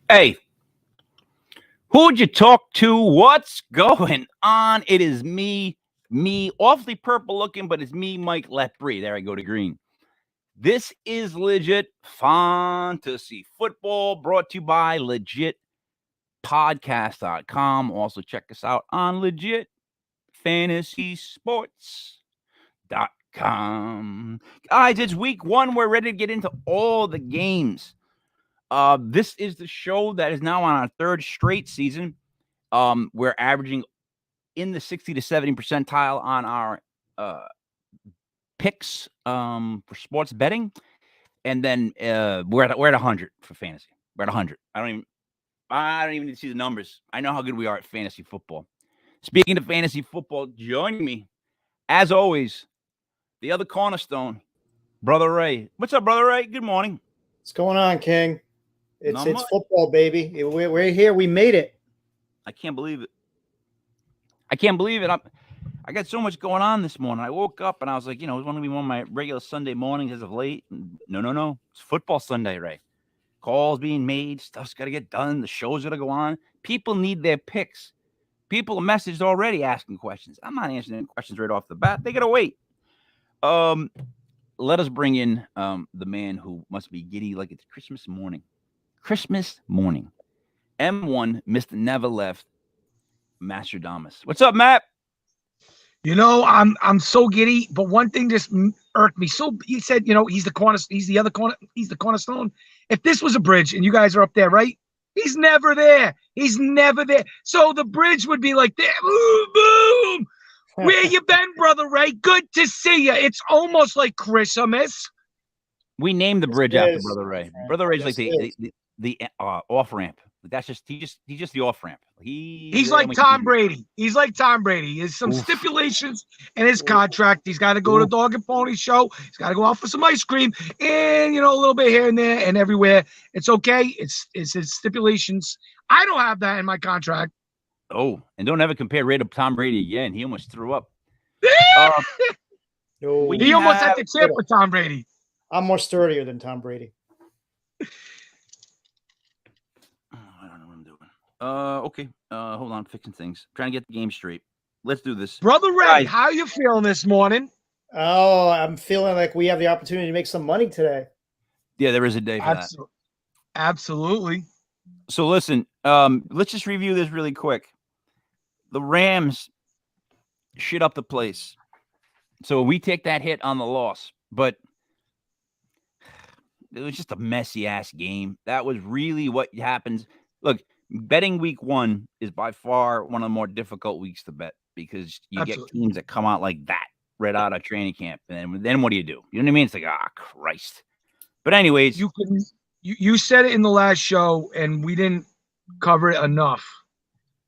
Hey, who'd you talk to? What's going on? It is me, awfully purple looking, but it's me, Mike Lepre. There I go to green. This is Legit Fantasy Football brought to you by LegitPodcast.com. Also, check us out on LegitFantasySports.com. Guys, it's week one. We're ready to get into all the games. This is the show that is now on our third straight season. We're averaging in the 60 to 70 percentile on our picks for sports betting, and then we're at 100 for fantasy. We're at 100. I don't even need to see the numbers. I know how good we are at fantasy football. Speaking of fantasy football, joining me, as always, the other cornerstone, Brother Ray. What's up, Brother Ray? Good morning. What's going on, King? It's football, baby. We're here. We made it. I can't believe it. I got so much going on this morning. I woke up and I was like, it's going to be one of my regular Sunday mornings as of late. No. It's football Sunday, Ray. Calls being made. Stuff's got to get done. The show's got to go on. People need their picks. People are messaged already asking questions. I'm not answering any questions right off the bat. They got to wait. Let us bring in the man who must be giddy like it's Christmas morning. M1, Mr. Never Left, Mastradamus. What's up, Matt? I'm so giddy, but one thing just irked me. So he said, he's the cornerstone. If this was a bridge and you guys are up there, right? He's never there. So the bridge would be like, there, boom, boom. Where you been, Brother Ray? Good to see you. It's almost like Christmas. We named the bridge after Brother Ray. Brother Ray's like the off ramp. That's just he's just the off ramp. He's like Tom Brady. He's like Tom Brady. There's some stipulations in his contract. He's got to go to the Dog and Pony show. He's got to go out for some ice cream, and a little bit here and there and everywhere. It's okay. It's his stipulations. I don't have that in my contract. Oh, and don't ever compare Ray to Tom Brady again. He almost threw up. He almost had to chip with Tom Brady. I'm more sturdier than Tom Brady. Okay. Hold on, fixing things. Trying to get the game straight. Let's do this. Brother Ray, how you feeling this morning? Oh, I'm feeling like we have the opportunity to make some money today. Yeah, there is a day for that. Absolutely. So listen, let's just review this really quick. The Rams shit up the place. So we take that hit on the loss, but it was just a messy ass game. That was really what happens. Look, betting week one is by far one of the more difficult weeks to bet because you get teams that come out like that right out of training camp. And then what do? You know what I mean? It's like, Christ. But anyways. You said it in the last show, and we didn't cover it enough.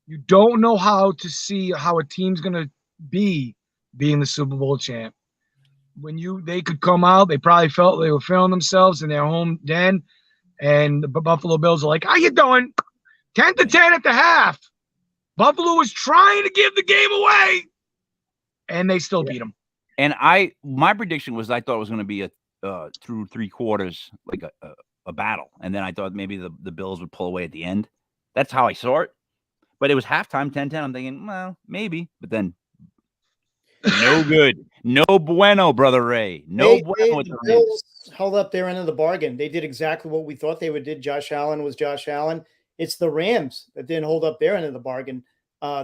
You don't know how to see how a team's going to be being the Super Bowl champ. When they could come out, they probably felt they were feeling themselves in their home den, and the Buffalo Bills are like, how you doing? 10-10 at the half. Buffalo was trying to give the game away, and they still beat them. And my prediction was I thought it was going to be a through three quarters, like a battle. And then I thought maybe the Bills would pull away at the end. That's how I saw it. But it was halftime, 10-10. I'm thinking, well, maybe. But then no good. No bueno, Brother Ray. No bueno. The Bills held up their end of the bargain. They did exactly what we thought they would do. Josh Allen was Josh Allen. It's the Rams that didn't hold up their end of the bargain.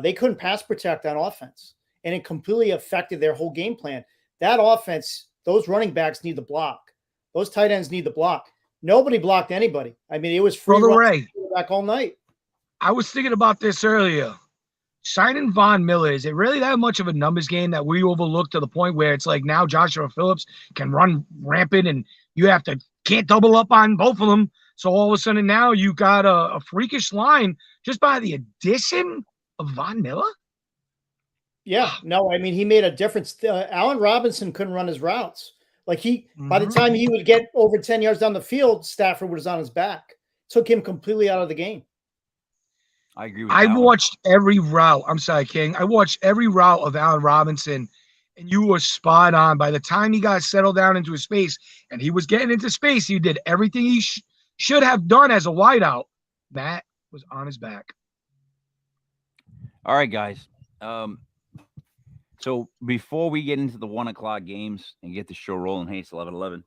They couldn't pass protect on offense, and it completely affected their whole game plan. That offense, those running backs need the block. Those tight ends need the block. Nobody blocked anybody. I mean, it was free back all night. I was thinking about this earlier. Signing Von Miller, is it really that much of a numbers game that we overlook to the point where it's like now Joshua Phillips can run rampant and you can't double up on both of them? So all of a sudden now you got a freakish line just by the addition of Von Miller? Yeah, no, I mean, he made a difference. Allen Robinson couldn't run his routes. Like by the time he would get over 10 yards down the field, Stafford was on his back. Took him completely out of the game. I agree with that. I watched every route. I'm sorry, King. I watched every route of Allen Robinson, and you were spot on. By the time he got settled down into his space, and he was getting into space, he did everything he should have done as a wideout. Matt was on his back. All right, guys. So before we get into the 1 o'clock games and get the show rolling, hey, it's 11:11.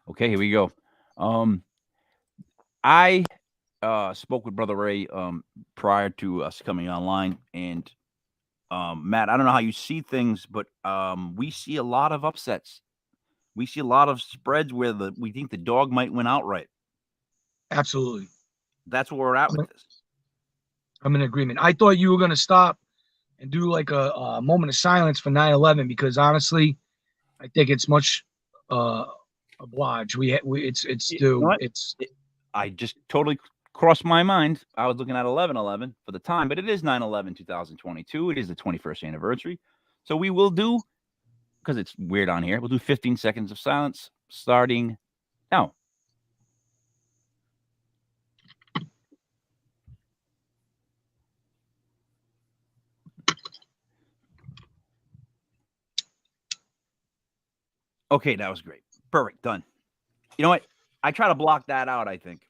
Okay, here we go. I spoke with Brother Ray prior to us coming online, and Matt, I don't know how you see things, but we see a lot of upsets. We see a lot of spreads where we think the dog might win outright. Absolutely. That's where we're at with this. I'm in agreement. I thought you were going to stop and do like a moment of silence for 9/11 because honestly, I think it's much obliged. It's You due. know what? It's I just totally crossed my mind. I was looking at 11/11 for the time, but it is 9/11/2022. It is the 21st anniversary. So we will do, because it's weird on here, we'll do 15 seconds of silence starting now. Okay, that was great. Perfect. Done. You know what? I try to block that out, I think.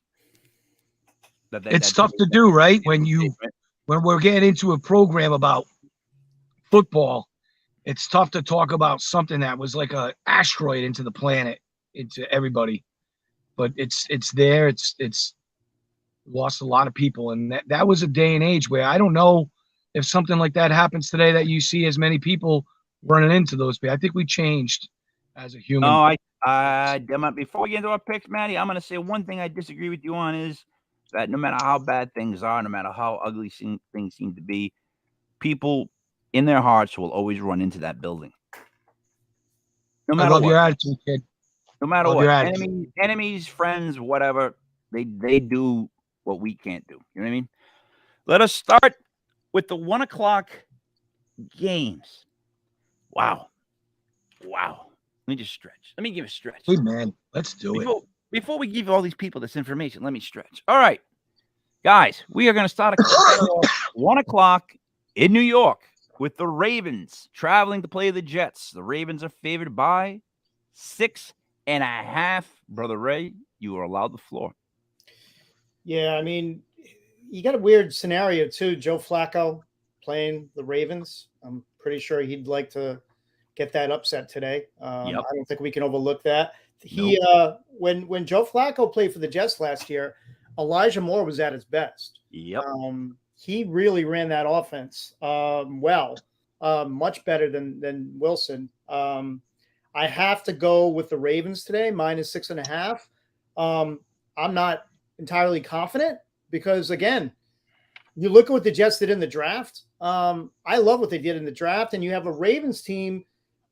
It's tough to do, right? When we're getting into a program about football, it's tough to talk about something that was like an asteroid into the planet, into everybody. But it's there. It's lost a lot of people, and that was a day and age where I don't know if something like that happens today that you see as many people running into those people. I think we changed as a human. No, before we get into our picks, Matty, I'm going to say one thing I disagree with you on is that no matter how bad things are, no matter how ugly things seem to be, people in their hearts will always run into that building. No matter I love what. your attitude, kid. No matter Love what. your attitude. Enemies, friends, whatever, they do what we can't do. You know what I mean? Let us start with the 1 o'clock games. Wow. Let me just stretch. Let me give a stretch. Hey, man, let's do it. Before we give all these people this information, let me stretch. All right, guys, we are going to start at 1 o'clock in New York with the Ravens traveling to play the Jets. The Ravens are favored by 6.5. Brother Ray, you are allowed the floor. Yeah, I mean, you got a weird scenario too. Joe Flacco playing the Ravens. I'm pretty sure he'd like to get that upset today. I don't think we can overlook that. When Joe Flacco played for the Jets last year, Elijah Moore was at his best. Yep. He really ran that offense much better than Wilson. I have to go with the Ravens today, -6.5. I'm not entirely confident because, again, you look at what the Jets did in the draft. I love what they did in the draft, and you have a Ravens team.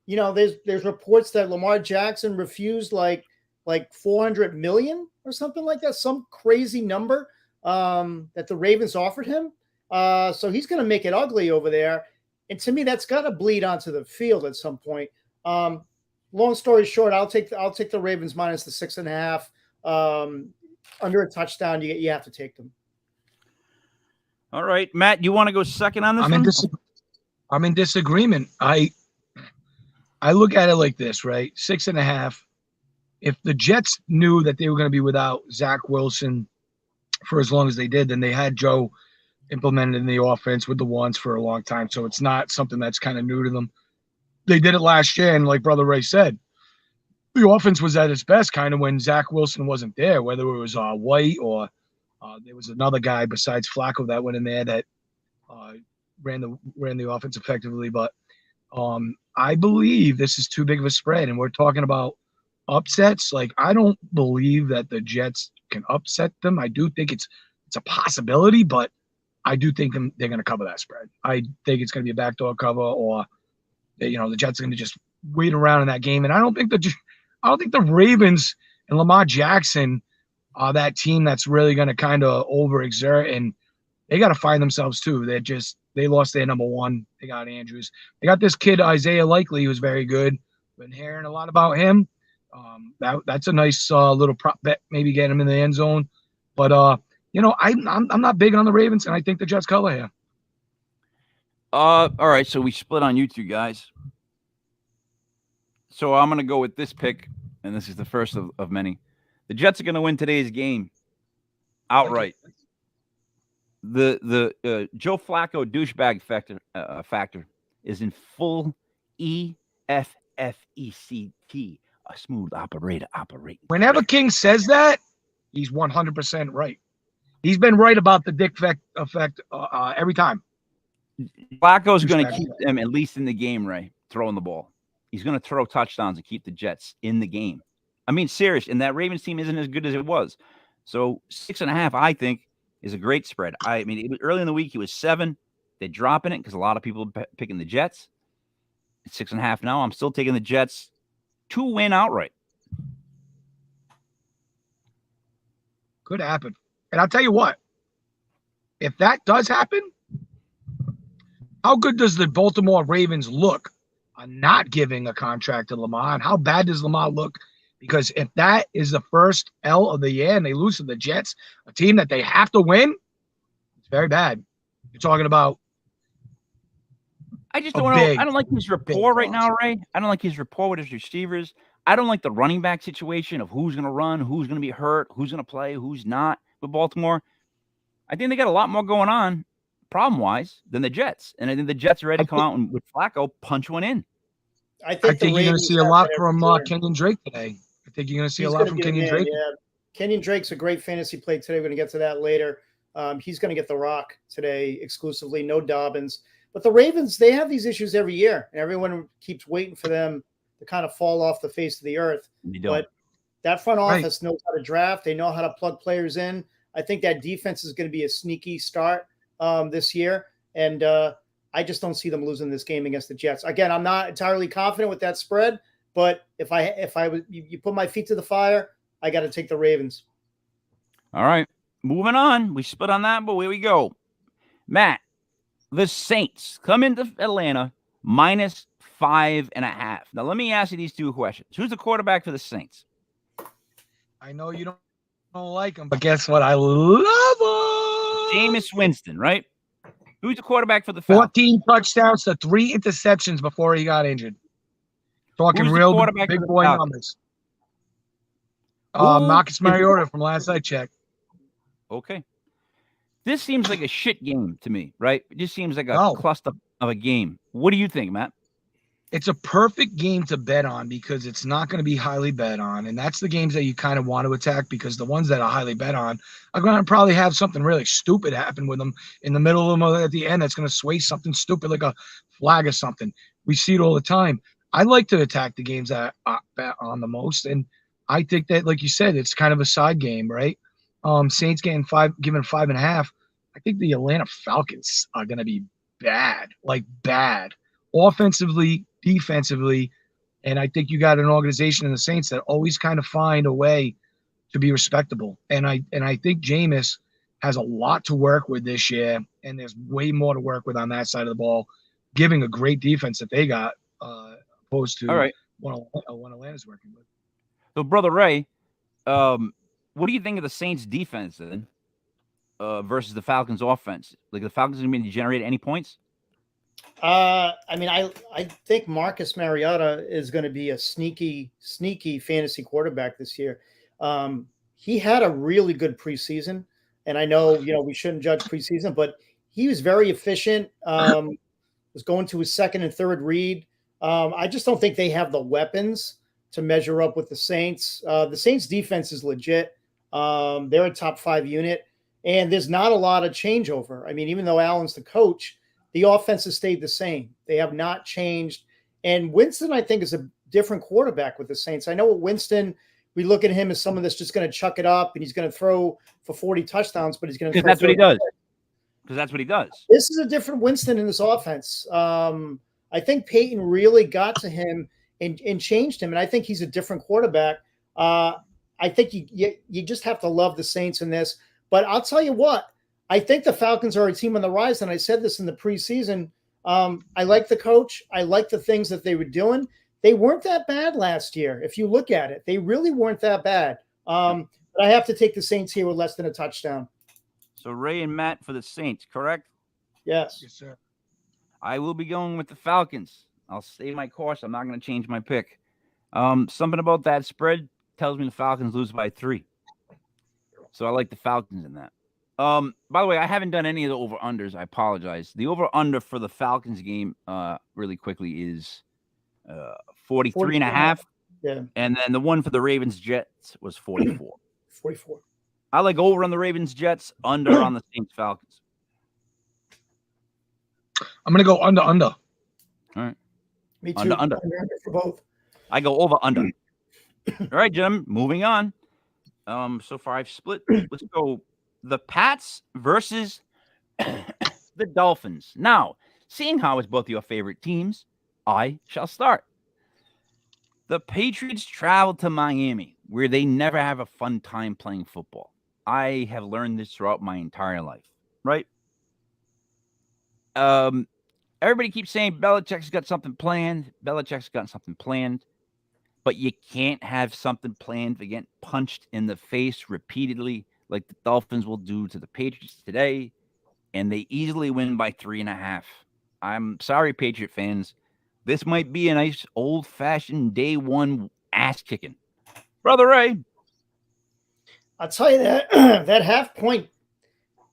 You know, there's reports that Lamar Jackson refused like $400 million or something like that, some crazy number that the Ravens offered him. So he's going to make it ugly over there. And to me, that's got to bleed onto the field at some point. Long story short, I'll take the Ravens -6.5. Under a touchdown, you have to take them. All right, Matt, you want to go second on this I'm in disagreement. I look at it like this, right? 6.5. If the Jets knew that they were going to be without Zach Wilson for as long as they did, then they had Joe implemented in the offense with the ones for a long time. So it's not something that's kind of new to them. They did it last year, and like Brother Ray said, the offense was at its best kind of when Zach Wilson wasn't there, whether it was White or there was another guy besides Flacco that went in there that ran the offense effectively. But I believe this is too big of a spread, and we're talking about upsets. Like, I don't believe that the Jets can upset them. I do think it's a possibility, but I do think they're going to cover that spread. I think it's going to be a backdoor cover, or the Jets are going to just wait around in that game. And I don't think the Ravens and Lamar Jackson are that team that's really going to kind of overexert, and they got to find themselves too. They lost their number one. They got Andrews. They got this kid Isaiah Likely, who's very good. Been hearing a lot about him. That's a nice little prop bet. Maybe get him in the end zone. But I'm not big on the Ravens, and I think the Jets cover here. All right, so we split on you two guys. So I'm going to go with this pick, and this is the first of many. The Jets are going to win today's game outright. The Joe Flacco douchebag factor is in full EFFECT, a smooth operator operating. Whenever King says that, he's 100% right. He's been right about the dick effect every time. Flacco's going to keep them at least in the game, Ray, throwing the ball. He's going to throw touchdowns and keep the Jets in the game. I mean, serious. And that Ravens team isn't as good as it was. So 6.5, I think, is a great spread. I mean, it was early in the week. He was 7. They're dropping it because a lot of people are picking the Jets. It's 6.5 now. I'm still taking the Jets to win outright. Could happen. And I'll tell you what, if that does happen, how good does the Baltimore Ravens look on not giving a contract to Lamar? And how bad does Lamar look? Because if that is the first L of the year and they lose to the Jets, a team that they have to win, it's very bad. You're talking about. I just don't know. I don't like his rapport right now, Ray. I don't like his rapport with his receivers. I don't like the running back situation of who's going to run, who's going to be hurt, who's going to play, who's not with Baltimore. I think they got a lot more going on problem-wise than the Jets. And I think the Jets are ready to come out and with Flacco punch one in. I think you're going to see a lot from Kenyon Drake today. I think you're going to see a lot from Kenyon Drake. Yeah. Kenyon Drake's a great fantasy play today. We're going to get to that later. He's going to get the rock today exclusively, no Dobbins. But the Ravens, they have these issues every year, and everyone keeps waiting for them to kind of fall off the face of the earth. But that front office knows how to draft. They know how to plug players in. I think that defense is going to be a sneaky start this year. And I just don't see them losing this game against the Jets. Again, I'm not entirely confident with that spread, but if you put my feet to the fire, I got to take the Ravens. All right. Moving on. We split on that, but here we go. Matt, the Saints come into Atlanta -5.5. Now, let me ask you these two questions. Who's the quarterback for the Saints? I know you don't like him, but guess what? I love him. Jameis Winston, right? Who's the quarterback for the Falcons? 14 touchdowns to 3 interceptions before he got injured. Talking real big boy numbers. Marcus Mariota from last I checked. Okay. This seems like a shit game to me, right? It just seems like a cluster of a game. What do you think, Matt? It's a perfect game to bet on because it's not going to be highly bet on. And that's the games that you kind of want to attack because the ones that are highly bet on are going to probably have something really stupid happen with them in the middle of them at the end. That's going to sway something stupid like a flag or something. We see it all the time. I like to attack the games that I bet on the most. And I think that, like you said, it's kind of a side game, right? Saints given 5.5. I think the Atlanta Falcons are going to be bad, like bad, offensively, defensively, and I think you got an organization in the Saints that always kind of find a way to be respectable. And I think Jameis has a lot to work with this year, and there's way more to work with on that side of the ball, giving a great defense that they got opposed to what Atlanta's working with. So, Brother Ray, what do you think of the Saints defense then versus the Falcons offense? Like the Falcons going to be generate any points? I mean, I think Marcus Mariota is going to be a sneaky fantasy quarterback this year. He had a really good preseason, and I know, we shouldn't judge preseason, but he was very efficient. Was going to his second and third read. I just don't think they have the weapons to measure up with the Saints. The Saints defense is legit. They're a top 5 unit, and there's not a lot of changeover. I mean, even though Allen's the coach, the offense has stayed the same. They have not changed. And Winston, I think, is a different quarterback with the Saints. I know with Winston, we look at him as someone that's just going to chuck it up and he's going to throw for 40 touchdowns, but he's going to throw. That's what he does. Because that's what he does. This is a different Winston in this offense. I think Peyton really got to him and changed him. And I think he's a different quarterback. I think you just have to love the Saints in this. But I'll tell you what, I think the Falcons are a team on the rise, and I said this in the preseason. I like the coach. I like the things that they were doing. They weren't that bad last year. If you look at it, they really weren't that bad. But I have to take the Saints here with less than a touchdown. So Ray and Matt for the Saints, correct? Yes. Yes, sir. I will be going with the Falcons. I'll stay my course. I'm not going to change my pick. Something about that spread tells me the Falcons lose by 3. So I like the Falcons in that. By the way, I haven't done any of the over-unders. I apologize. The over-under for the Falcons game, really quickly, is 43.5. Yeah, And then the one for the Ravens-Jets was 44. 44. I like over on the Ravens-Jets, under on the Saints-Falcons. I'm gonna go under. All right. Me too. Under. For both. I go over under. All right, Jim. Moving on. So far I've split. Let's go the Pats versus the Dolphins. Now, seeing how it's both your favorite teams, I shall start. The Patriots travel to Miami, where they never have a fun time playing football. I have learned this throughout my entire life, right? Everybody keeps saying Belichick's got something planned. Belichick's got something planned. But you can't have something planned to get punched in the face repeatedly like the Dolphins will do to the Patriots today. And they easily win by 3.5. I'm sorry, Patriot fans. This might be a nice old-fashioned day one ass kicking. Brother Ray. I'll tell you that that half point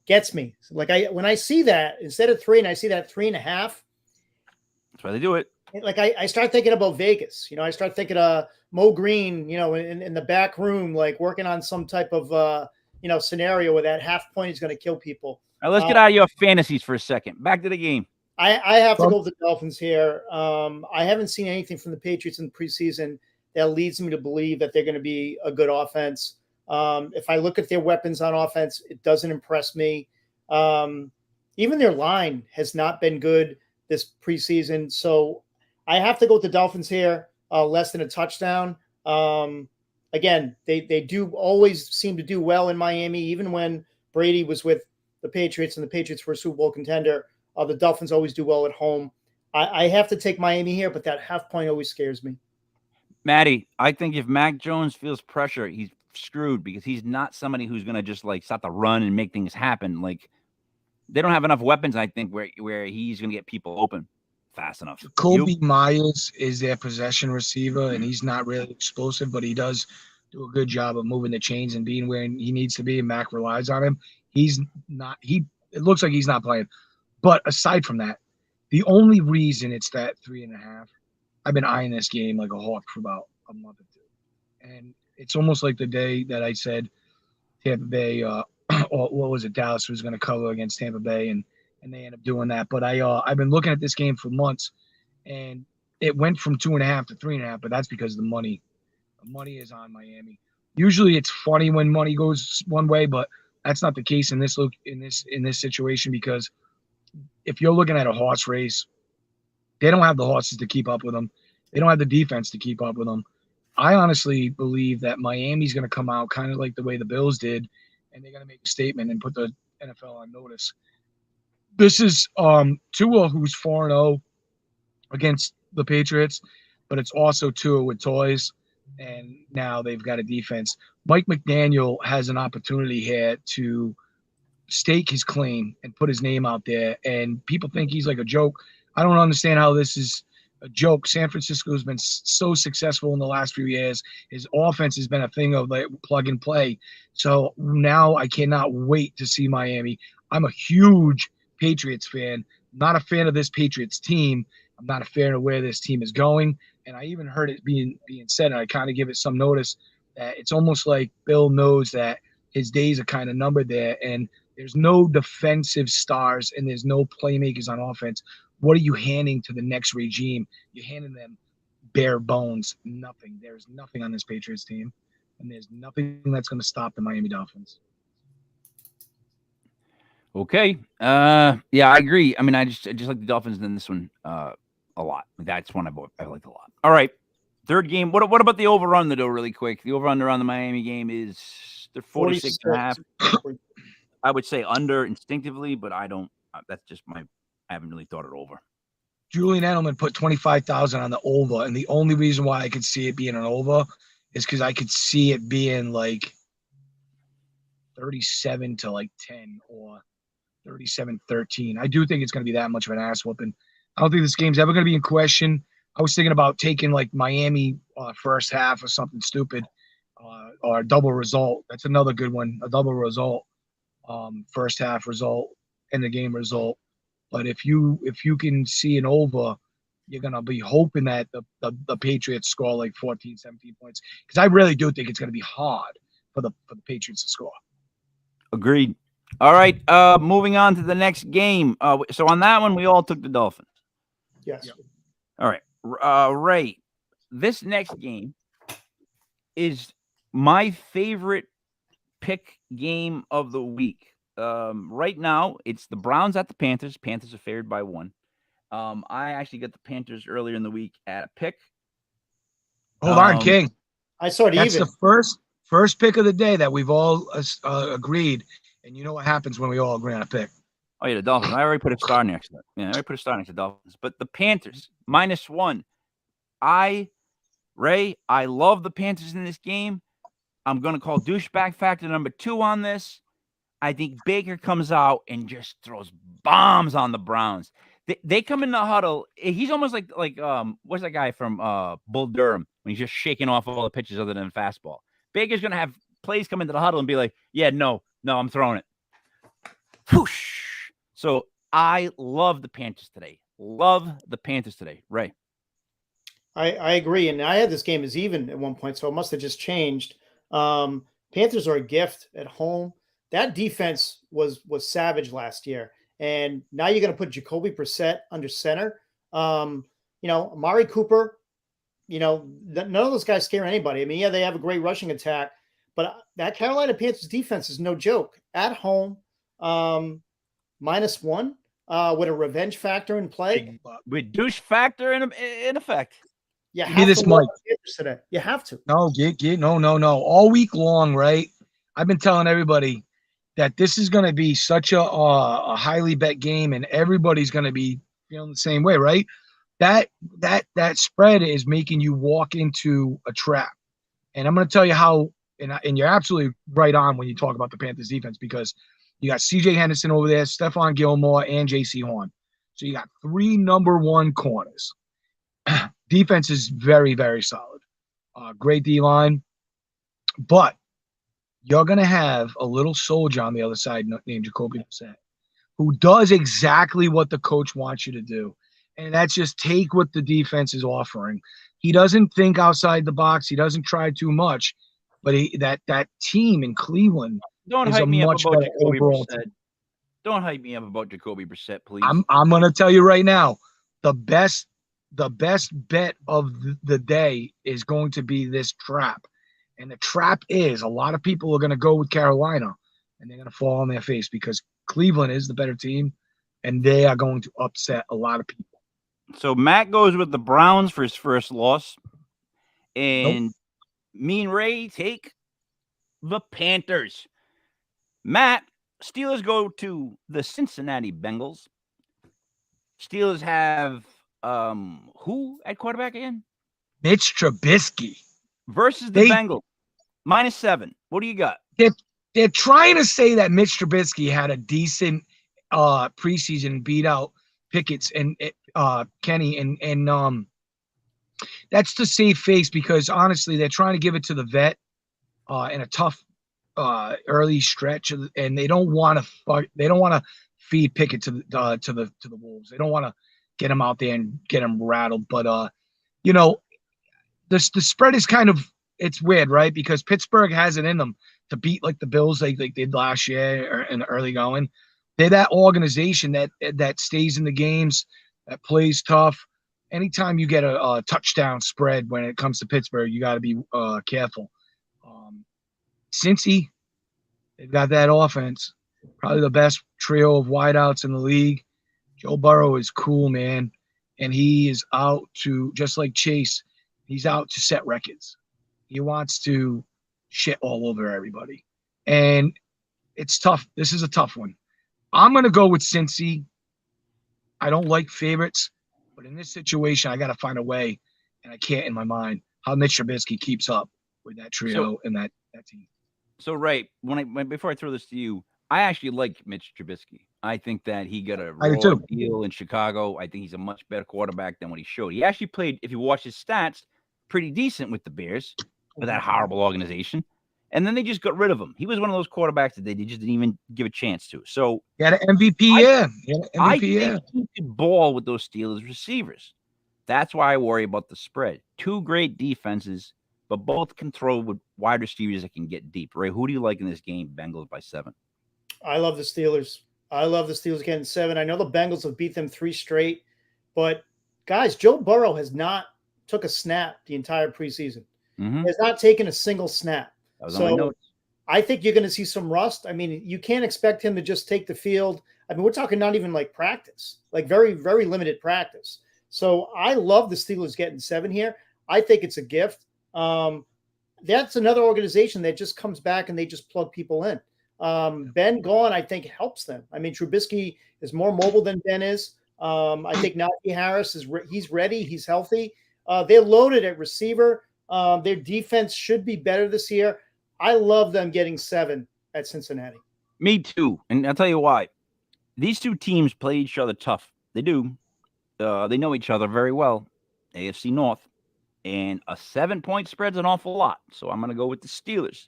gets me. Like when I see that instead of 3 and I see that 3.5. That's why they do it. Like I start thinking about Vegas. I start thinking of Mo Green, in the back room, like working on some type of scenario where that half point is going to kill people. All right, let's get out of your fantasies for a second. Back to the game. I have to go with the Dolphins here. I haven't seen anything from the Patriots in the preseason that leads me to believe that they're going to be a good offense. If I look at their weapons on offense, it doesn't impress me. Even their line has not been good this preseason. So I have to go with the Dolphins here, less than a touchdown. Again, they do always seem to do well in Miami, even when Brady was with the Patriots and the Patriots were a Super Bowl contender. The Dolphins always do well at home. I have to take Miami here, but that half point always scares me. Maddie, I think if Mac Jones feels pressure, he's screwed because he's not somebody who's going to just like start to run and make things happen. Like they don't have enough weapons, I think, where he's going to get people open fast enough. Kobe Myers is their possession receiver, and he's not really explosive, but he does do a good job of moving the chains and being where he needs to be, and Mac relies on him. He's not – it looks like he's not playing. But aside from that, the only reason it's that 3.5, I've been eyeing this game like a hawk for about a month or two. And it's almost like the day that I said Tampa Bay or what was it, Dallas was going to cover against Tampa Bay, and they end up doing that. But I've been looking at this game for months, and it went from 2.5 to 3.5, but that's because the money is on Miami. Usually it's funny when money goes one way, but that's not the case in this situation, because if you're looking at a horse race, they don't have the horses to keep up with them. They don't have the defense to keep up with them. I honestly believe that Miami's going to come out kind of like the way the Bills did, and they're going to make a statement and put the NFL on notice. This is Tua, who's 4-0 against the Patriots, but it's also Tua with toys, and now they've got a defense. Mike McDaniel has an opportunity here to stake his claim and put his name out there, and people think he's like a joke. I don't understand how this is a joke. San Francisco has been so successful in the last few years. His offense has been a thing of like plug and play. So now I cannot wait to see Miami. I'm a huge Patriots fan, not a fan of this Patriots team. I'm not a fan of where this team is going. And I even heard it being said, and I kind of give it some notice, that it's almost like Bill knows that his days are kind of numbered there, and there's no defensive stars and there's no playmakers on offense. What are you handing to the next regime? You're handing them bare bones, nothing. There's nothing on this Patriots team, and there's nothing that's going to stop the Miami Dolphins. Okay. Yeah, I agree. I mean, I just like the Dolphins in this one a lot. That's one I liked a lot. All right. Third game. What about the over-under, though, really quick? The over-under on the Miami game is they're 46.5. I would say under instinctively, but I don't. That's just I haven't really thought it over. Julian Edelman put 25,000 on the over, and the only reason why I could see it being an over is because I could see it being like 37 to like 10 or 37-13. I do think it's going to be that much of an ass whooping. I don't think this game's ever going to be in question. I was thinking about taking like Miami first half or something stupid. or a double result. That's another good one. A double result, first half result and the game result. But if you can see an over, you're gonna be hoping that the Patriots score like 14, 17 points, because I really do think it's gonna be hard for the Patriots to score. Agreed. All right. Moving on to the next game. So on that one, we all took the Dolphins. Yes. Yep. All right. Ray, this next game is my favorite pick game of the week. Right now, it's the Browns at the Panthers. Panthers are favored by 1. I actually got the Panthers earlier in the week at a pick. Hold on, King. I saw it That's even. the first pick of the day that we've all agreed. And you know what happens when we all agree on a pick? Oh, yeah, the Dolphins. I already put a star next to it. Yeah, I already put a star next to the Dolphins. But the Panthers, -1. Ray, I love the Panthers in this game. I'm going to call douchebag factor number 2 on this. I think Baker comes out and just throws bombs on the Browns. They come in the huddle. He's almost like what's that guy from Bull Durham when he's just shaking off all the pitches other than fastball. Baker's going to have plays come into the huddle and be like, yeah, no, I'm throwing it. Whoosh. So I love the Panthers today. Ray. I agree. And I had this game as even at one point, so it must have just changed. Panthers are a gift at home. That defense was savage last year. And now you're going to put Jacoby Brissett under center. Amari Cooper, none of those guys scare anybody. I mean, yeah, they have a great rushing attack, but that Carolina Panthers defense is no joke. At home, -1 with a revenge factor in play. With douche factor in effect. You Give me this mic today. You have to. No, no. All week long, right? I've been telling everybody that this is going to be such a highly bet game, and everybody's going to be feeling the same way, right? That spread is making you walk into a trap, and I'm going to tell you how. And you're absolutely right on when you talk about the Panthers defense, because you got C.J. Henderson over there, Stephon Gilmore, and J.C. Horn. So you got 3 number 1 corners. Defense is very, very solid. Great D-line. But you're going to have a little soldier on the other side named Jacoby Brissett, who does exactly what the coach wants you to do. And that's just take what the defense is offering. He doesn't think outside the box. He doesn't try too much. But that team in Cleveland Don't is hype a me up much about better Jacoby overall Brissett. team. Don't hype me up about Jacoby Brissett, please. I'm going to tell you right now, the best bet of the day is going to be this trap. And the trap is a lot of people are going to go with Carolina, and they're going to fall on their face because Cleveland is the better team, and they are going to upset a lot of people. So Matt goes with the Browns for his first loss. And me and Ray take the Panthers. Matt, Steelers go to the Cincinnati Bengals. Steelers have who at quarterback again? Mitch Trubisky. Versus the Bengals. -7. What do you got? They're trying to say that Mitch Trubisky had a decent preseason, beat out Pickett's and Kenny, and that's to save face, because honestly they're trying to give it to the vet in a tough early stretch, and they don't want to feed Pickett to the Wolves. They don't want to get him out there and get him rattled. But the spread is kind of, it's weird, right? Because Pittsburgh has it in them to beat like the Bills like they did last year in the early going. They're that organization that stays in the games, that plays tough. Anytime you get a touchdown spread when it comes to Pittsburgh, you got to be careful. Cincy, they've got that offense, probably the best trio of wideouts in the league. Joe Burrow is cool, man, and he is out to, just like Chase, he's out to set records. He wants to shit all over everybody, and it's tough. This is a tough one. I'm going to go with Cincy. I don't like favorites, but in this situation, I got to find a way, and I can't in my mind, how Mitch Trubisky keeps up with that trio and that team. So, Ray, before I throw this to you, I actually like Mitch Trubisky. I think that he got a raw deal in Chicago. I think he's a much better quarterback than what he showed. He actually played, if you watch his stats, pretty decent with the Bears. for that horrible organization. And then they just got rid of him. He was one of those quarterbacks that they just didn't even give a chance to. So He had an MVP year. I think he could ball with those Steelers receivers. That's why I worry about the spread. Two great defenses, but both can throw with wide receivers that can get deep. Ray, who do you like in this game? Bengals by 7. I love the Steelers. I love the Steelers getting 7. I know the Bengals have beat them 3 straight, but guys, Joe Burrow has not took a snap the entire preseason. Mm-hmm. Has not taken a single snap. That was on my notes. I think you're going to see some rust. I mean, you can't expect him to just take the field. I mean, we're talking not even like practice, like very, very limited practice. So I love the Steelers getting 7 here. I think it's a gift. That's another organization that just comes back and they just plug people in. Ben gone, I think, helps them. I mean, Trubisky is more mobile than Ben is. I think Najee Harris he's ready. He's healthy. They're loaded at receiver. Their defense should be better this year. I love them getting 7 at Cincinnati. Me too. And I'll tell you why. These two teams play each other tough. They do. They know each other very well. AFC North. And a 7-point spread's an awful lot. So I'm going to go with the Steelers.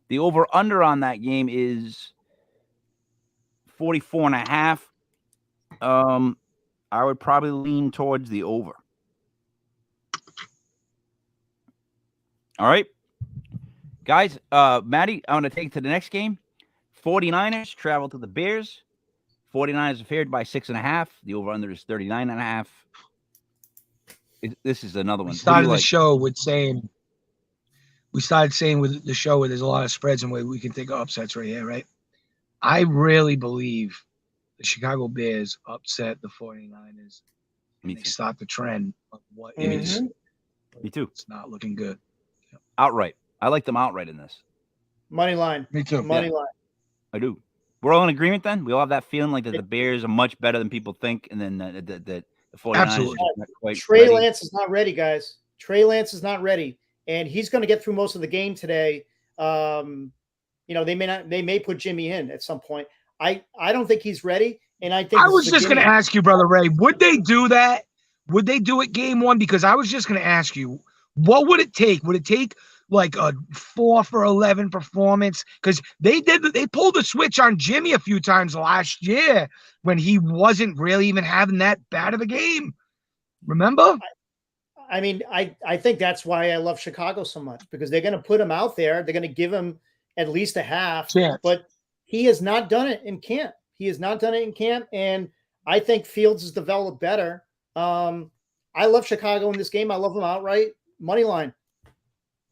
The over-under on that game is 44.5. I would probably lean towards the over. All right. Guys, Maddie, I'm going to take it to the next game. 49ers travel to the Bears. 49ers are favored by 6.5. The over-under is 39.5. This is another one. We started the show with saying with the show where there's a lot of spreads and where we can think of upsets right here, right? I really believe the Chicago Bears upset the 49ers. And they start the trend of what is. Me too. It's not looking good. Outright. I like them outright in this. Money line. Me too. Money line. I do. We're all in agreement then? We all have that feeling like that the Bears are much better than people think, and then the 49ers Absolutely. are not quite Trey ready. Lance is not ready, guys. Trey Lance is not ready, and he's going to get through most of the game today. They may put Jimmy in at some point. I don't think he's ready, and I think I was just going to ask you, Brother Ray, would they do that? Would they do it game 1? Because I was just going to ask you, what would it take? Would it take like a 4 for 11 performance? Because they pulled the switch on Jimmy a few times last year when he wasn't really even having that bad of a game. Remember? I mean, I think that's why I love Chicago so much, because they're going to put him out there. They're going to give him at least a half, but he has not done it in camp. And I think Fields has developed better. I love Chicago in this game. I love them outright. Money line.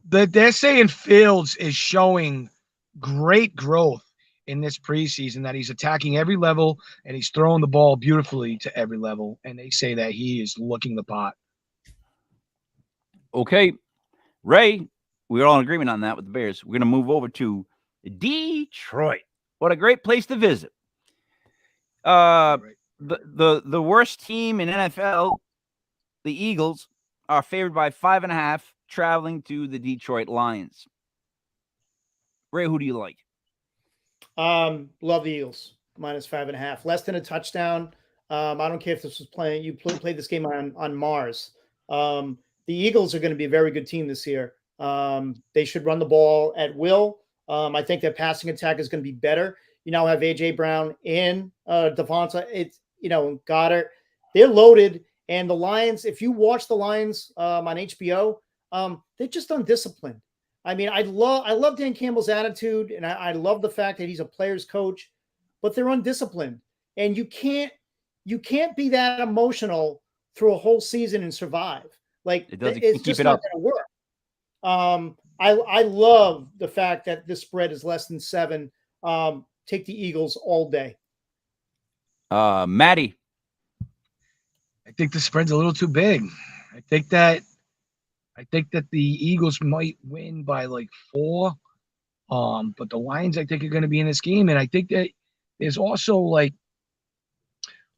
They're saying Fields is showing great growth in this preseason, that he's attacking every level and he's throwing the ball beautifully to every level. And they say that he is looking the part. Okay. Ray, we're all in agreement on that with the Bears. We're going to move over to Detroit. What a great place to visit. The worst team in NFL, the Eagles, are favored by 5.5, traveling to the Detroit Lions. Ray, who do you like? Love the Eagles. -5.5, less than a touchdown. I don't care if this was playing. You played this game on Mars. The Eagles are going to be a very good team this year. They should run the ball at will. I think their passing attack is going to be better. You now have AJ Brown and Devonta. Goddard. They're loaded. And the Lions, if you watch the Lions on HBO, they're just undisciplined. I mean, I love Dan Campbell's attitude, and I love the fact that he's a player's coach, but they're undisciplined. And you can't be that emotional through a whole season and survive. Like, it's just not going to work. I love the fact that this spread is less than 7. Take the Eagles all day. Maddie. I think the spread's a little too big. I think that the Eagles might win by like 4. But the Lions, I think, are going to be in this game. And I think that there's also like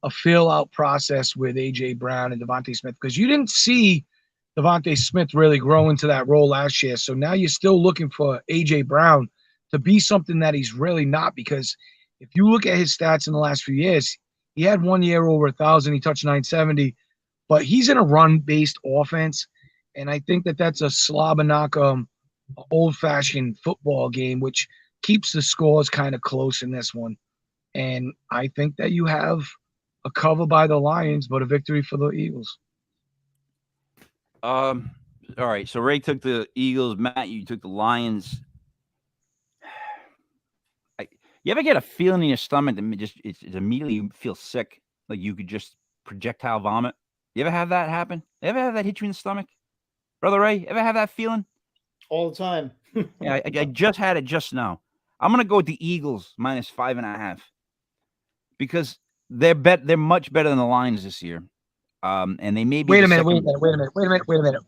a fill-out process with A.J. Brown and Devontae Smith, because you didn't see Devontae Smith really grow into that role last year. So now you're still looking for A.J. Brown to be something that he's really not, because if you look at his stats in the last few years, he had 1 year over 1,000. He touched 970, but he's in a run-based offense. And I think that that's a slob and knock old-fashioned football game, which keeps the scores kind of close in this one. And I think that you have a cover by the Lions, but a victory for the Eagles. All right. So Ray took the Eagles. Matt, you took the Lions. You ever get a feeling in your stomach that it's immediately you feel sick, like you could just projectile vomit? You ever have that happen? You ever have that hit you in the stomach, Brother Ray? Ever have that feeling? All the time. Yeah, I just had it just now. I'm gonna go with the Eagles minus 5.5 because they're much better than the Lions this year. And they may be. Wait a minute.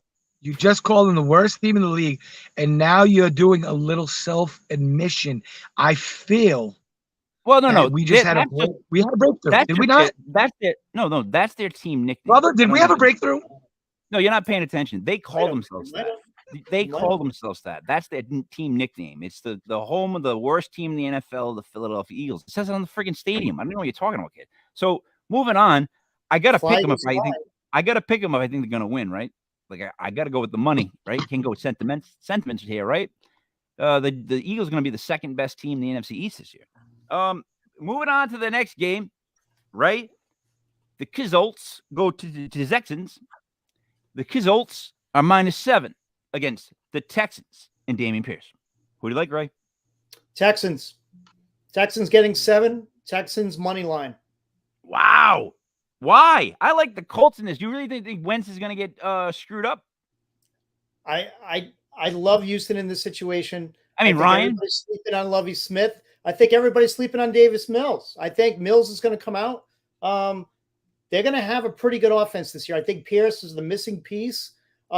You just called them the worst team in the league, and now you're doing a little self-admission. I feel. Well, no. We just had a breakthrough. Did we not? That's their team nickname. Brother, did we have a breakthrough? No, you're not paying attention. They call themselves that. They call themselves that. That's their team nickname. It's the home of the worst team in the NFL, the Philadelphia Eagles. It says it on the freaking stadium. I don't know what you're talking about, kid. So moving on, I gotta pick them if I think they're gonna win, right? Like I got to go with the money, right? Can't go with sentiments here, right? The Eagles are going to be the second best team in the NFC East this year. Moving on to the next game, right? The Kizolts go to the Texans. The Kizolts are -7 against the Texans and Dameon Pierce. Who do you like, Ray? Texans. Texans getting 7. Texans money line. Wow. Why? I like the Colts in this. You really think Wentz is going to get screwed up? I love Houston in this situation. I mean, Ryan. Everybody's sleeping on Lovie Smith. I think everybody's sleeping on Davis Mills. I think Mills is going to come out. They're going to have a pretty good offense this year. I think Pierce is the missing piece.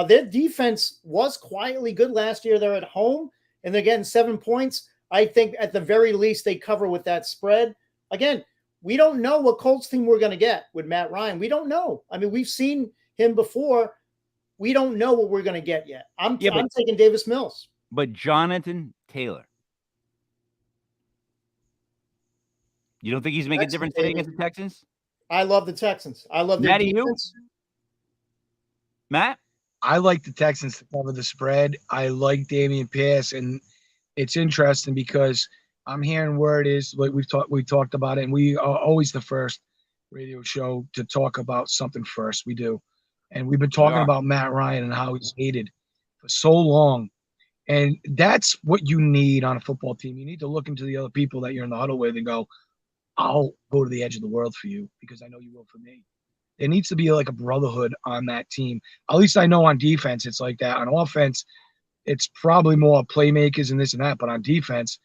Their defense was quietly good last year. They're at home, and they're getting 7 points. I think at the very least they cover with that spread. Again, we don't know what Colts team we're going to get with Matt Ryan. We don't know. I mean, we've seen him before. We don't know what we're going to get yet. I'm taking Davis Mills. But Jonathan Taylor. You don't think he's making a difference today against the Texans? I love the Texans. I love their defense. Matt? I like the Texans to cover the spread. I like Dameon Pierce, and it's interesting because I'm hearing word is like we talked about it, and we are always the first radio show to talk about something first. We do. And we've been talking about Matt Ryan and how he's hated for so long. And that's what you need on a football team. You need to look into the other people that you're in the huddle with and go, I'll go to the edge of the world for you because I know you will for me. There needs to be like a brotherhood on that team. At least I know on defense it's like that. On offense, it's probably more playmakers and this and that. But on defense,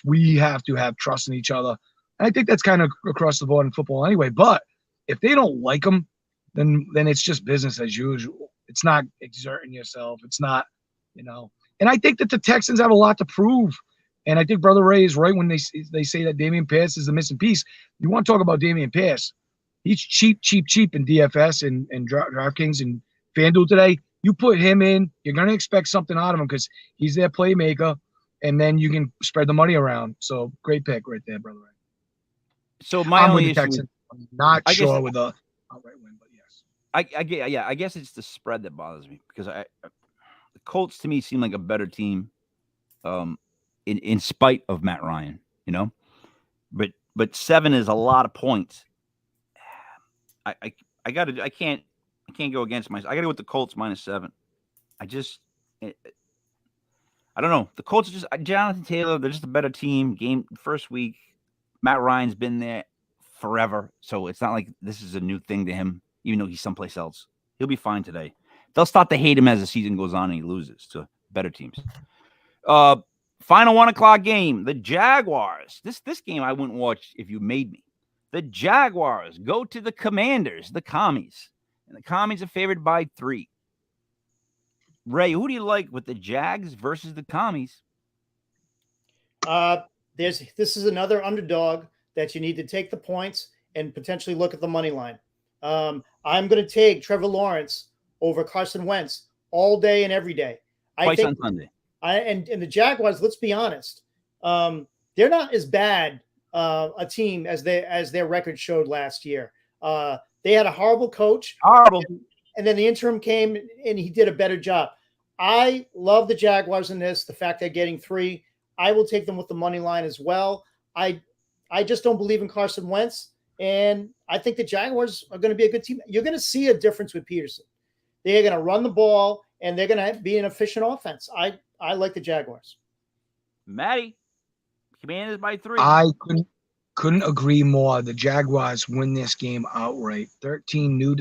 we have to have trust in each other. And I think that's kind of across the board in football anyway. But if they don't like them, then it's just business as usual. It's not exerting yourself. It's not, And I think that the Texans have a lot to prove. And I think Brother Ray is right when they say that Dameon Pierce is the missing piece. You want to talk about Dameon Pierce. He's cheap in DFS and DraftKings and FanDuel today. You put him in, you're going to expect something out of him because he's their playmaker, and then you can spread the money around. So great pick right there, Brother Ray. So my only issue Texans. I'm not sure with the outright win, but yes. I guess it's the spread that bothers me because the Colts to me seem like a better team, in spite of Matt Ryan, But 7 is a lot of points. I can't go against myself. I got to go with the Colts -7. I don't know. The Colts are just Jonathan Taylor. They're just a better team. Game first week. Matt Ryan's been there forever, so it's not like this is a new thing to him. Even though he's someplace else, he'll be fine today. They'll start to hate him as the season goes on and he loses to better teams. Final 1 o'clock game. The Jaguars. This game I wouldn't watch if you made me. The Jaguars go to the Commanders, the Commies, and the Commies are favored by 3. Ray, who do you like with the Jags versus the Commies? This is another underdog that you need to take the points and potentially look at the money line. I'm going to take Trevor Lawrence over Carson Wentz all day and every day. Twice on Sunday. And the Jaguars, let's be honest, they're not as bad a team as their record showed last year. They had a horrible coach. Horrible. And then the interim came and he did a better job. I love the Jaguars in this. The fact they're getting 3, I will take them with the money line as well. I just don't believe in Carson Wentz, and I think the Jaguars are going to be a good team. You're going to see a difference with Peterson. They're going to run the ball, and they're going to be an efficient offense. I like the Jaguars. Maddie, Commanders by 3. I couldn't agree more. The Jaguars win this game outright. 13 new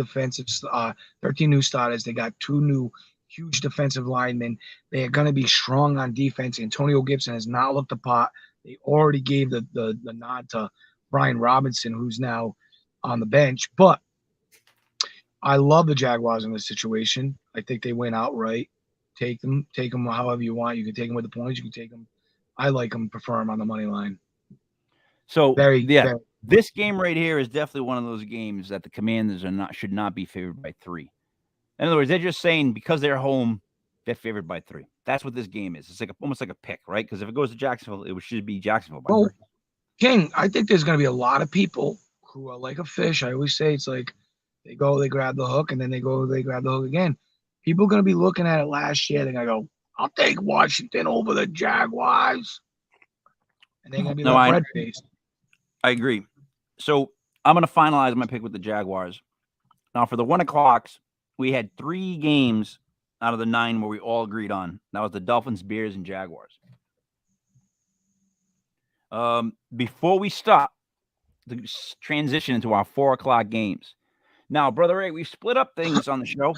starters. They got 2 new huge defensive linemen. They are going to be strong on defense. Antonio Gibson has not looked the part. They already gave the nod to Brian Robinson, who's now on the bench. But I love the Jaguars in this situation. I think they win outright. Take them however you want. You can take them with the points. You can take them. I like them, prefer them on the money line. So Very. This game right here is definitely one of those games that the Commanders should not be favored by 3. In other words, they're just saying because they're home, they're favored by 3. That's what this game is. It's like almost like a pick, right? Because if it goes to Jacksonville, it should be Jacksonville by 3. King, I think there's going to be a lot of people who are like a fish. I always say it's like they go, they grab the hook, and then they go, they grab the hook again. People are going to be looking at it last year. They're going to go, I'll take Washington over the Jaguars. And they're going to be like red-faced. I agree. So I'm going to finalize my pick with the Jaguars. Now, for the 1 o'clocks, we had 3 games out of the 9 where we all agreed on. That was the Dolphins, Bears, and Jaguars. Before we stop the transition into our 4 o'clock games. Now, Brother Ray, we split up things on the show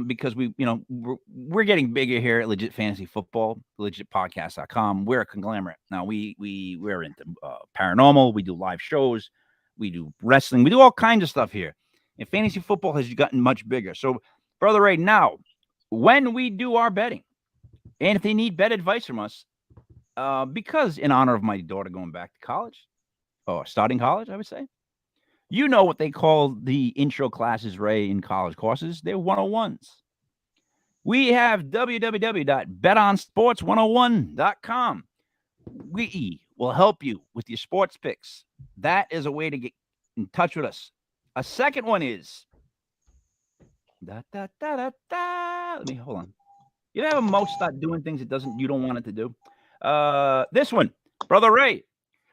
because we're getting bigger here at Legit Fantasy Football, legitpodcast.com. We're a conglomerate. Now, we're into paranormal. We do live shows. We do wrestling. We do all kinds of stuff here. And fantasy football has gotten much bigger. So, Brother Ray, now, when we do our betting, and if they need bet advice from us, because in honor of my daughter going back to college, or starting college, I would say, you know what they call the intro classes, Ray, in college courses? They're 101s. We have www.betonsports101.com. We will help you with your sports picks. That is a way to get in touch with us. A second one is Let me hold on. You have a mouse start doing things you don't want it to do. This one, Brother Ray,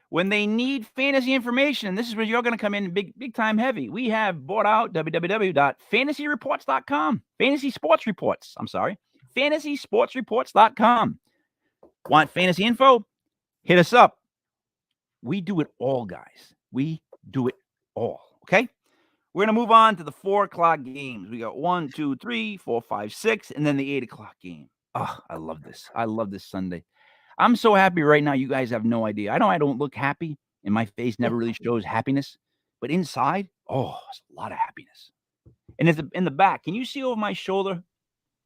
when they need fantasy information, and this is where you're going to come in big time heavy. We have bought out www.fantasyreports.com. Fantasy Sports Reports. I'm sorry. FantasySportsReports.com. Want fantasy info? Hit us up. We do it all, guys. We do it all. Okay? We're going to move on to the 4 o'clock games. We got 1, 2, 3, 4, 5, 6, and then the 8 o'clock game. Oh, I love this. I love this Sunday. I'm so happy right now. You guys have no idea. I know I don't look happy, and my face never really shows happiness, but inside, it's a lot of happiness. And in the back, can you see over my shoulder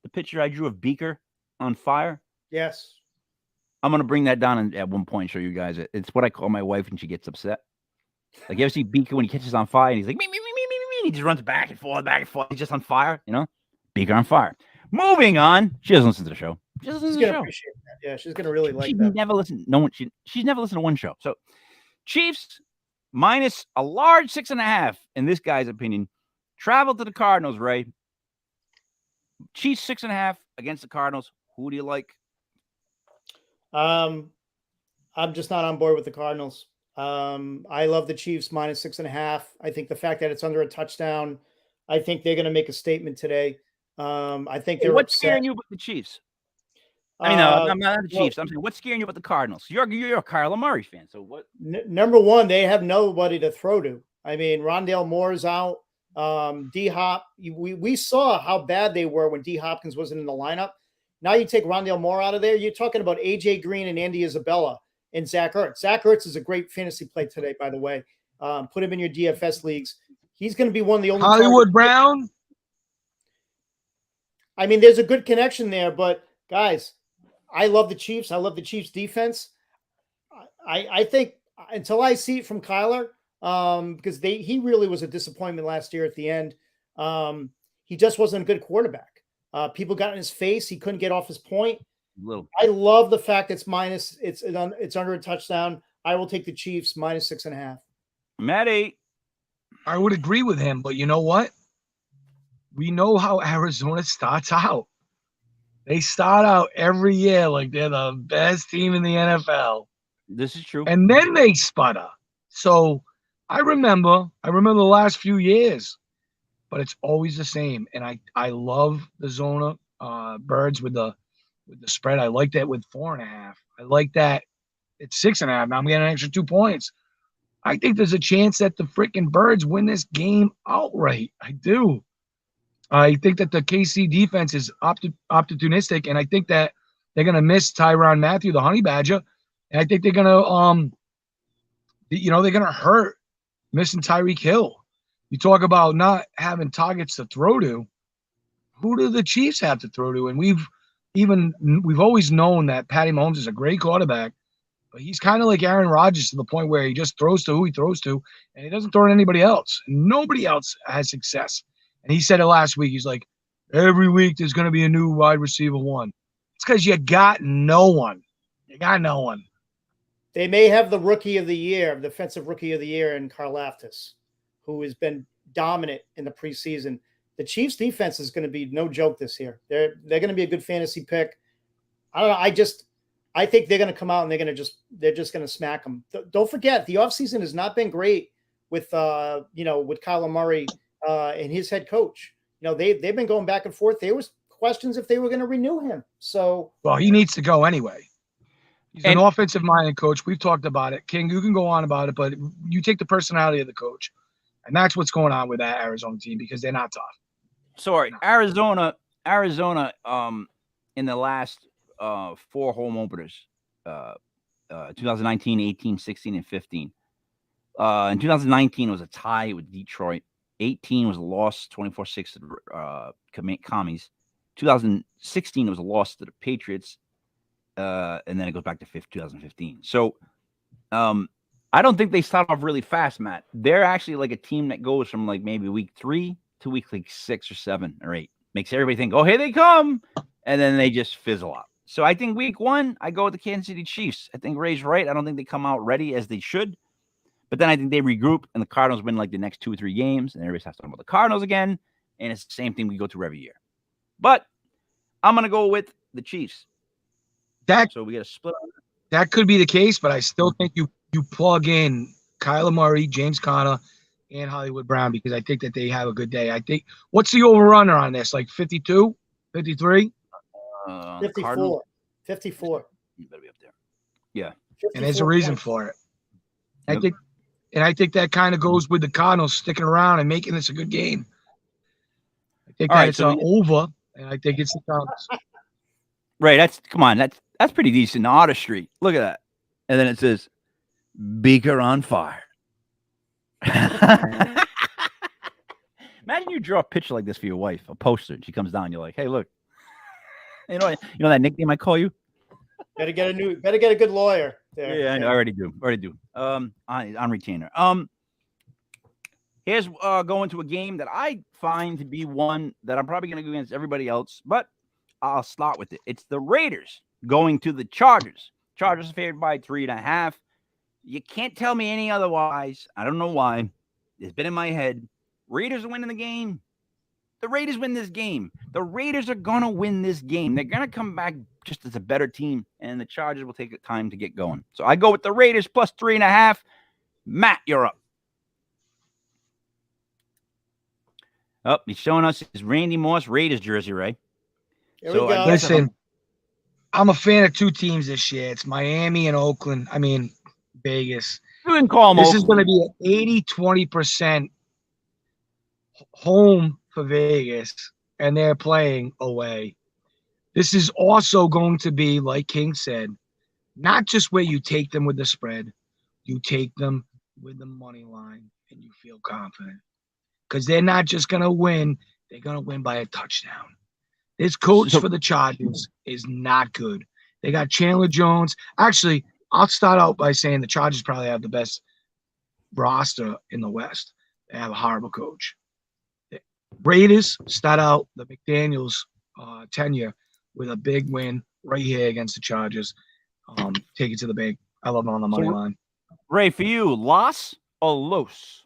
the picture I drew of Beaker on fire? Yes. I'm going to bring that down at one point and show you guys it. It's what I call my wife when she gets upset. Like, you ever see Beaker when he catches on fire and he's like, me, he just runs back and forth. He's just on fire, Beaker on fire. Moving on. She doesn't listen to the show. She doesn't listen to the show. Appreciate that. Yeah, she's gonna really like she's that. Never listened. She's never listened to one show. So, Chiefs minus a large 6.5 in this guy's opinion. Travel to the Cardinals, Ray. Chiefs 6.5 against the Cardinals. Who do you like? I'm just not on board with the Cardinals. I love the Chiefs minus 6.5. I think the fact that it's under a touchdown, I think they're going to make a statement today. I think they're what's upset. scaring you about the Chiefs? I mean, I'm not the Chiefs. I'm saying, what's scaring you about the Cardinals? You're a Kyler Murray fan, so what? Number one, they have nobody to throw to. I mean, Rondale Moore's out. D Hop. We saw how bad they were when D Hopkins wasn't in the lineup. Now you take Rondale Moore out of there. You're talking about AJ Green and Andy Isabella and Zach Ertz. Zach Ertz is a great fantasy play today, by the way. Put him in your DFS leagues. He's going to be one of the only Hollywood Brown. I mean, there's a good connection there, but guys, I love the Chiefs. I love the Chiefs defense. I think until I see it from Kyler, because he really was a disappointment last year at the end. He just wasn't a good quarterback. People got in his face. He couldn't get off his point. I love the fact it's under a touchdown. I will take the Chiefs minus 6.5. Matty. I would agree with him, but you know what? We know how Arizona starts out. They start out every year like they're the best team in the NFL, This is true. and then they sputter. So I remember the last few years, but it's always the same. And I love the Zona Birds with the spread. I like that with 4.5. I like that it's 6.5. Now I'm getting an extra 2 points. I think there's a chance that the freaking Birds win this game outright. I do. I think that the KC defense is opportunistic, and I think that they're going to miss Tyrann Mathieu, the Honey Badger, and I think they're going to, they're going to hurt missing Tyreek Hill. You talk about not having targets to throw to. Who do the Chiefs have to throw to? And we've always known that Patty Mahomes is a great quarterback, but he's kind of like Aaron Rodgers to the point where he just throws to who he throws to, and he doesn't throw to anybody else. Nobody else has success. And he said it last week. He's like, every week there's going to be a new wide receiver one. It's because you got no one. You got no one. They may have the rookie of the year, defensive rookie of the year in Karlaftis, who has been dominant in the preseason. The Chiefs defense is going to be no joke this year. They're going to be a good fantasy pick. I don't know. I think they're going to come out and they're just going to smack them. Don't forget, the offseason has not been great with with Kyler Murray and his head coach. They've been going back and forth. There was questions if they were going to renew him. So, well, he needs to go anyway. He's an offensive-minded coach. We've talked about it. King, you can go on about it, but you take the personality of the coach, and that's what's going on with that Arizona team because they're not tough. Sorry, Arizona. In the last 4 home openers, 2019, 18, 16, and 15. In 2019, it was a tie with Detroit. 18 was a loss, 24-6 to the Commies. 2016 was a loss to the Patriots, and then it goes back to 2015. So I don't think they start off really fast, Matt. They're actually like a team that goes from like maybe week 3 to week like 6 or 7 or 8. Makes everybody think, oh, here they come, and then they just fizzle out. So I think week 1, I go with the Kansas City Chiefs. I think Ray's right. I don't think they come out ready as they should. But then I think they regroup, and the Cardinals win like the next 2 or 3 games, and everybody starts talking about the Cardinals again, and it's the same thing we go through every year. But I'm going to go with the Chiefs. So we got to split on that. That could be the case, but I still think you plug in Kyler Murray, James Conner, and Hollywood Brown because I think that they have a good day. I think – what's the over-runner on this, like 52, 53? 54. 54. You better be up there. Yeah. And there's a reason for it. Yep. I think that kind of goes with the Cardinals sticking around and making this a good game. I think it's over, and I think it's the Cardinals. Right. That's pretty decent. Otter Street. Look at that. And then it says, Beaker on fire. Imagine you draw a picture like this for your wife, a poster, and she comes down. You're like, hey, look. You know that nickname I call you? Better get a good lawyer there. Yeah, I know, I already do. On retainer. Here's going to a game that I find to be one that I'm probably going to go against everybody else, but I'll start with it. It's the Raiders going to the Chargers. Chargers are favored by 3.5. You can't tell me any otherwise. I don't know why. It's been in my head. Raiders are winning the game. The Raiders win this game. The Raiders are going to win this game. They're going to come back just as a better team, and the Chargers will take time to get going. So I go with the Raiders plus 3.5. Matt, you're up. Oh, he's showing us his Randy Moss Raiders jersey, Ray. Here we go. Listen, I'm a fan of 2 teams this year. It's Miami and Oakland. I mean, Vegas. You can call them This Oakland. is going to be an 80-20% home for Vegas, and they're playing away. This is also going to be, like King said, not just where you take them with the spread, you take them with the money line, and you feel confident. Because they're not just going to win, they're going to win by a touchdown. This coach for the Chargers is not good. They got Chandler Jones. Actually, I'll start out by saying the Chargers probably have the best roster in the West. They have a horrible coach. Raiders start out the McDaniels tenure with a big win right here against the Chargers. Take it to the bank. I love them on the money line. Ray, for you, Las or Los?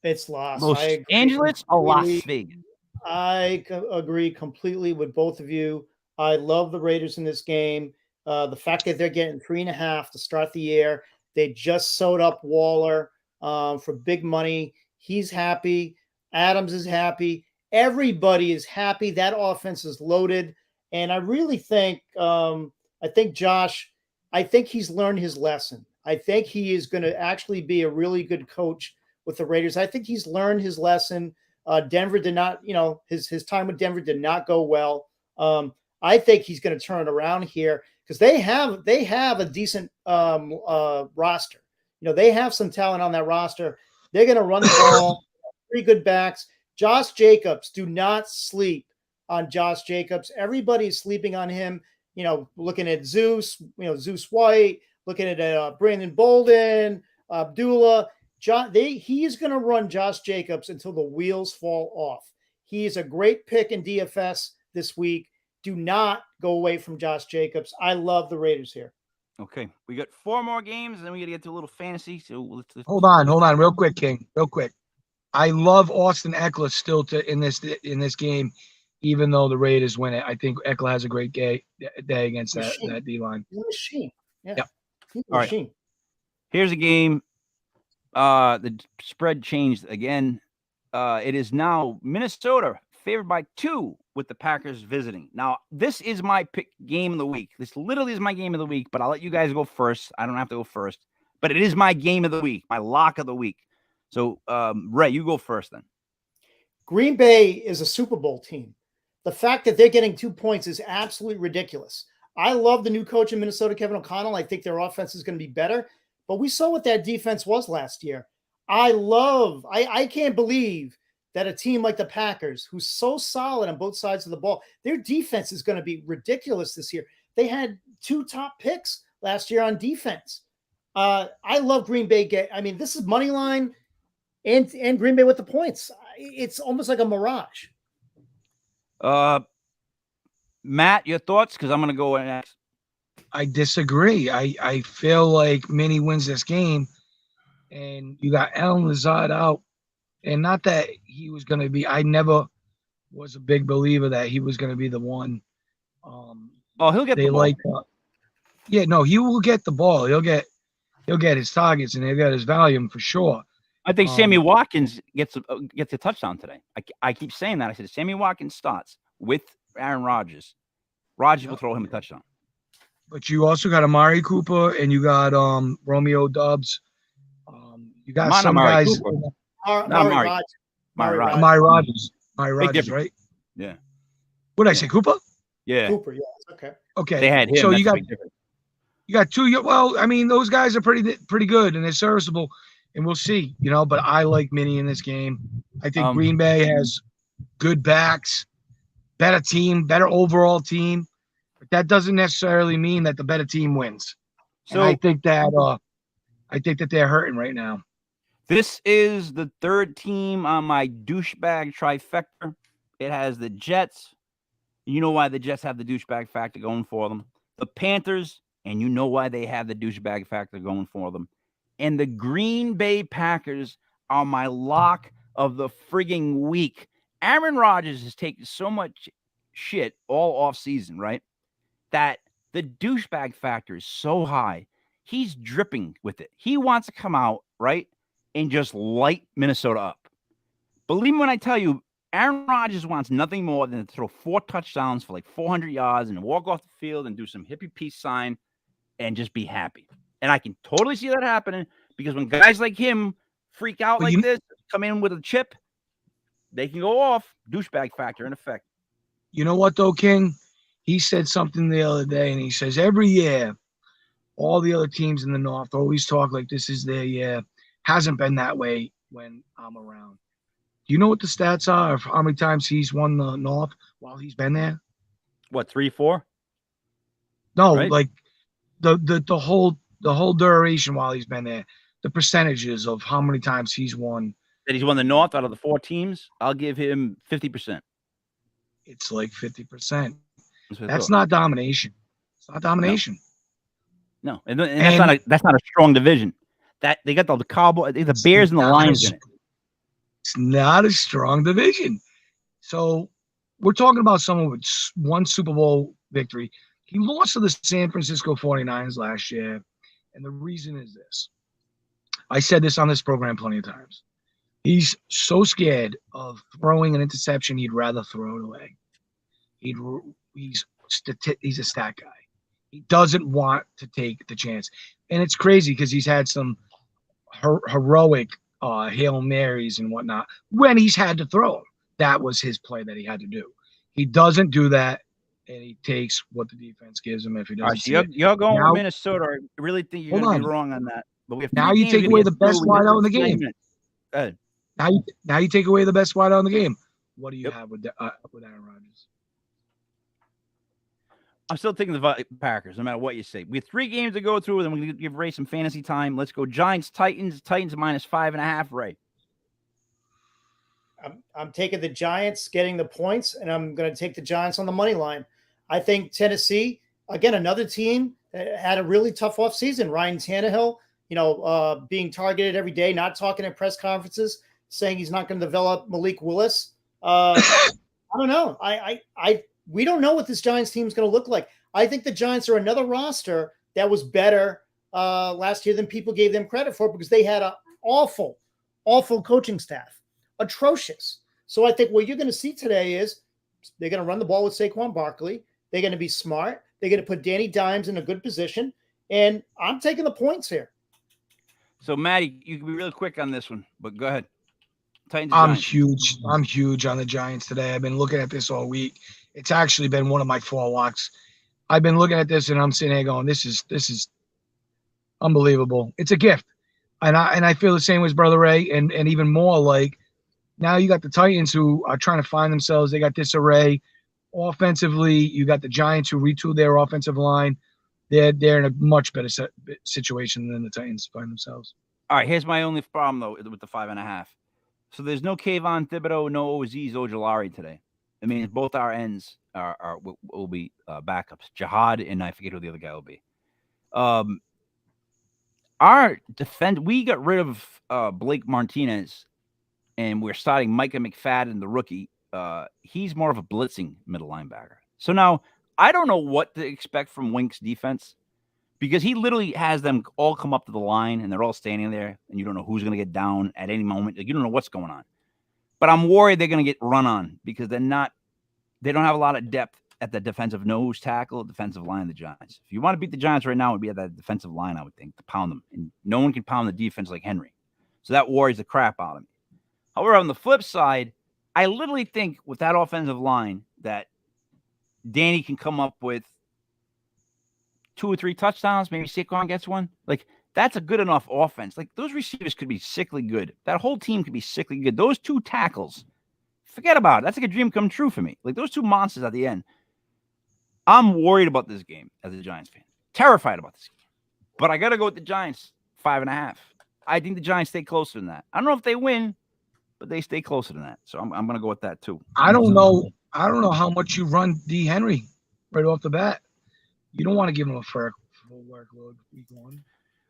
It's Las. Los Angeles or Las Vegas? agree completely with both of you. I love the Raiders in this game. The fact that they're getting 3.5 to start the year. They just sewed up Waller for big money. He's happy. Adams is happy. Everybody is happy. That offense is loaded. And I really think, Josh, I think he's learned his lesson. I think he is going to actually be a really good coach with the Raiders. I think he's learned his lesson. Denver did not, his time with Denver did not go well. I think he's going to turn it around here because they have a decent roster. They have some talent on that roster. They're going to run the ball. Pretty good backs. Josh Jacobs, do not sleep on Josh Jacobs. Everybody's sleeping on him. Looking at Zeus White, looking at Brandon Bolden, Abdullah. He is going to run Josh Jacobs until the wheels fall off. He is a great pick in DFS this week. Do not go away from Josh Jacobs. I love the Raiders here. Okay, we got 4 more games, and then we got to get to a little fantasy. So let's hold on, real quick, King, real quick. I love Austin Ekeler still in this game, even though the Raiders win it. I think Ekeler has a great day against that D line. He's a machine. Yeah. He's a machine. Right. Here's a game. The spread changed again. It is now Minnesota favored by 2 with the Packers visiting. Now, this is my pick game of the week. This literally is my game of the week, but I'll let you guys go first. I don't have to go first, but it is my game of the week, my lock of the week. So, Ray, you go first then. Green Bay is a Super Bowl team. The fact that they're getting 2 points is absolutely ridiculous. I love the new coach in Minnesota, Kevin O'Connell. I think their offense is going to be better, but we saw what that defense was last year. I can't believe that a team like the Packers, who's so solid on both sides of the ball, their defense is going to be ridiculous this year. They had 2 top picks last year on defense. I love Green Bay. This is money line and Green Bay with the points. It's almost like a mirage. Matt, your thoughts? Because I'm going to go next. I disagree. I feel like Minnie wins this game, and you got Allen Lazard out. And not that he was going to be – I never was a big believer that he was going to be the one. He'll get the ball. He will get the ball. He'll get his targets, and he'll get his volume for sure. I think Sammy Watkins gets a touchdown today. I keep saying that. I said Sammy Watkins starts with Aaron Rodgers. Rodgers will throw him a touchdown. But you also got Amari Cooper, and you got Romeo Doubs. You got some guys – Amari Rodgers, right? Yeah. What did I say, Cooper? Yeah. Cooper, yeah. Okay. They had him. So you got 2. Well, those guys are pretty good and they're serviceable, and we'll see. But I like Minnie in this game. I think Green Bay has good backs, better team, better overall team, but that doesn't necessarily mean that the better team wins. So and I think that they're hurting right now. This is the 3rd team on my douchebag trifecta. It has the Jets. You know why the Jets have the douchebag factor going for them. The Panthers, and you know why they have the douchebag factor going for them. And the Green Bay Packers are my lock of the frigging week. Aaron Rodgers has taken so much shit all off season, right? That the douchebag factor is so high. He's dripping with it. He wants to come out, right, and just light Minnesota up. Believe me when I tell you, Aaron Rodgers wants nothing more than to throw 4 touchdowns for like 400 yards and walk off the field and do some hippie peace sign and just be happy. And I can totally see that happening because when guys like him freak out this, come in with a chip, they can go off. Douchebag factor in effect. You know what, though, King? He said something the other day, and he says every year, all the other teams in the North always talk like this is their year. Hasn't been that way when I'm around. Do you know what the stats are of how many times he's won the North while he's been there? What, 3, 4? No, right? Like the whole duration while he's been there. The percentages of how many times he's won. That he's won the North out of the 4 teams, I'll give him 50%. It's like 50%. That's not domination. It's not domination. No. And that's not a strong division. That they got the Cowboys, the Bears and the Lions in it. It's not a strong division. So we're talking about someone with one Super Bowl victory. He lost to the San Francisco 49ers last year. And the reason is this. I said this on this program plenty of times. He's so scared of throwing an interception, he'd rather throw it away. He's a stat guy. He doesn't want to take the chance. And it's crazy because he's had some heroic Hail Marys and whatnot when he's had to throw them. That was his play that he had to do. He doesn't do that, and he takes what the defense gives him if he All doesn't. right, so you're going Now- with Minnesota. I really think you're going to be wrong on that. But we have Now three you games take to away get the best through. We wideout got in the 20 game. minutes. Go ahead. Now you take away the best wide out in the game. What do you Yep. have with Aaron Rodgers? I'm still taking the Packers, no matter what you say. We have 3 games to go through, then we're going to give Ray some fantasy time. Let's go Giants, Titans. Titans -5.5, Ray. I'm taking the Giants getting the points, and I'm going to take the Giants on the money line. I think Tennessee, again, another team that had a really tough offseason. Ryan Tannehill, being targeted every day, not talking at press conferences, saying he's not going to develop Malik Willis. I don't know. We don't know what this Giants team is going to look like. I think the Giants are another roster that was better last year than people gave them credit for because they had an awful coaching staff. Atrocious. So I think what you're going to see today is they're going to run the ball with Saquon Barkley. They're going to be smart. They're going to put Danny Dimes in a good position. And I'm taking the points here. So, Maddie, you can be really quick on this one, but go ahead. Titans, I'm Giants. huge. I'm huge on the Giants today. I've been looking at this all week. It's actually been one of my 4 locks. I've been looking at this and I'm sitting here going, this is unbelievable. It's a gift. And I feel the same as Brother Ray and even more like now you got the Titans who are trying to find themselves. They got disarray. Offensively, you got the Giants who retooled their offensive line. They're in a much better situation than the Titans find themselves. All right, here's my only problem, though, with the 5.5. So there's no Kayvon Thibodeau, no Azeez Ojulari today. I mean, both our ends will be backups. Jihad and I forget who the other guy will be. Our defense, we got rid of Blake Martinez, and we're starting Micah McFadden, the rookie. He's more of a blitzing middle linebacker. So now I don't know what to expect from Wink's defense because he literally has them all come up to the line and they're all standing there and you don't know who's going to get down at any moment. Like, you don't know what's going on. But I'm worried they're going to get run on because they don't have a lot of depth at the defensive nose tackle, defensive line of the Giants. If you want to beat the Giants right now, it would be at that defensive line, I would think, to pound them. And no one can pound the defense like Henry. So that worries the crap out of me. However, on the flip side, I literally think with that offensive line that Danny can come up with 2 or 3 touchdowns. Maybe Saquon gets one. Like, that's a good enough offense. Like, those receivers could be sickly good. That whole team could be sickly good. Those 2 tackles, forget about it. That's like a dream come true for me. Like, those 2 monsters at the end. I'm worried about this game as a Giants fan. Terrified about this game. But I got to go with the Giants, 5.5. I think the Giants stay closer than that. I don't know if they win, but they stay closer than that. So I'm going to go with that too. I don't know how much you run D. Henry right off the bat. You don't want to give him a full workload week 1.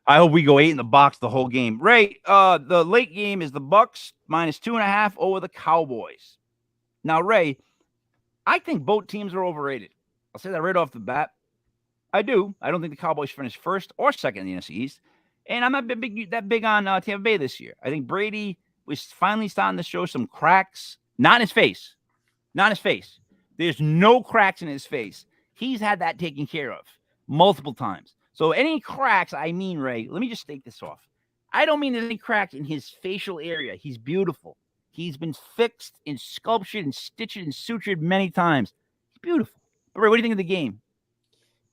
I hope we go 8 in the box the whole game. Ray, the late game is the Bucks -2.5 over the Cowboys. Now, Ray, I think both teams are overrated. I'll say that right off the bat. I do. I don't think the Cowboys finished first or second in the NFC East. And I'm not that big on Tampa Bay this year. I think Brady was finally starting to show some cracks. Not in his face. Not in his face. There's no cracks in his face. He's had that taken care of multiple times. So any cracks, I mean, Ray, let me just take this off. I don't mean there's any cracks in his facial area. He's beautiful. He's been fixed and sculptured and stitched and sutured many times. He's beautiful. But Ray, what do you think of the game?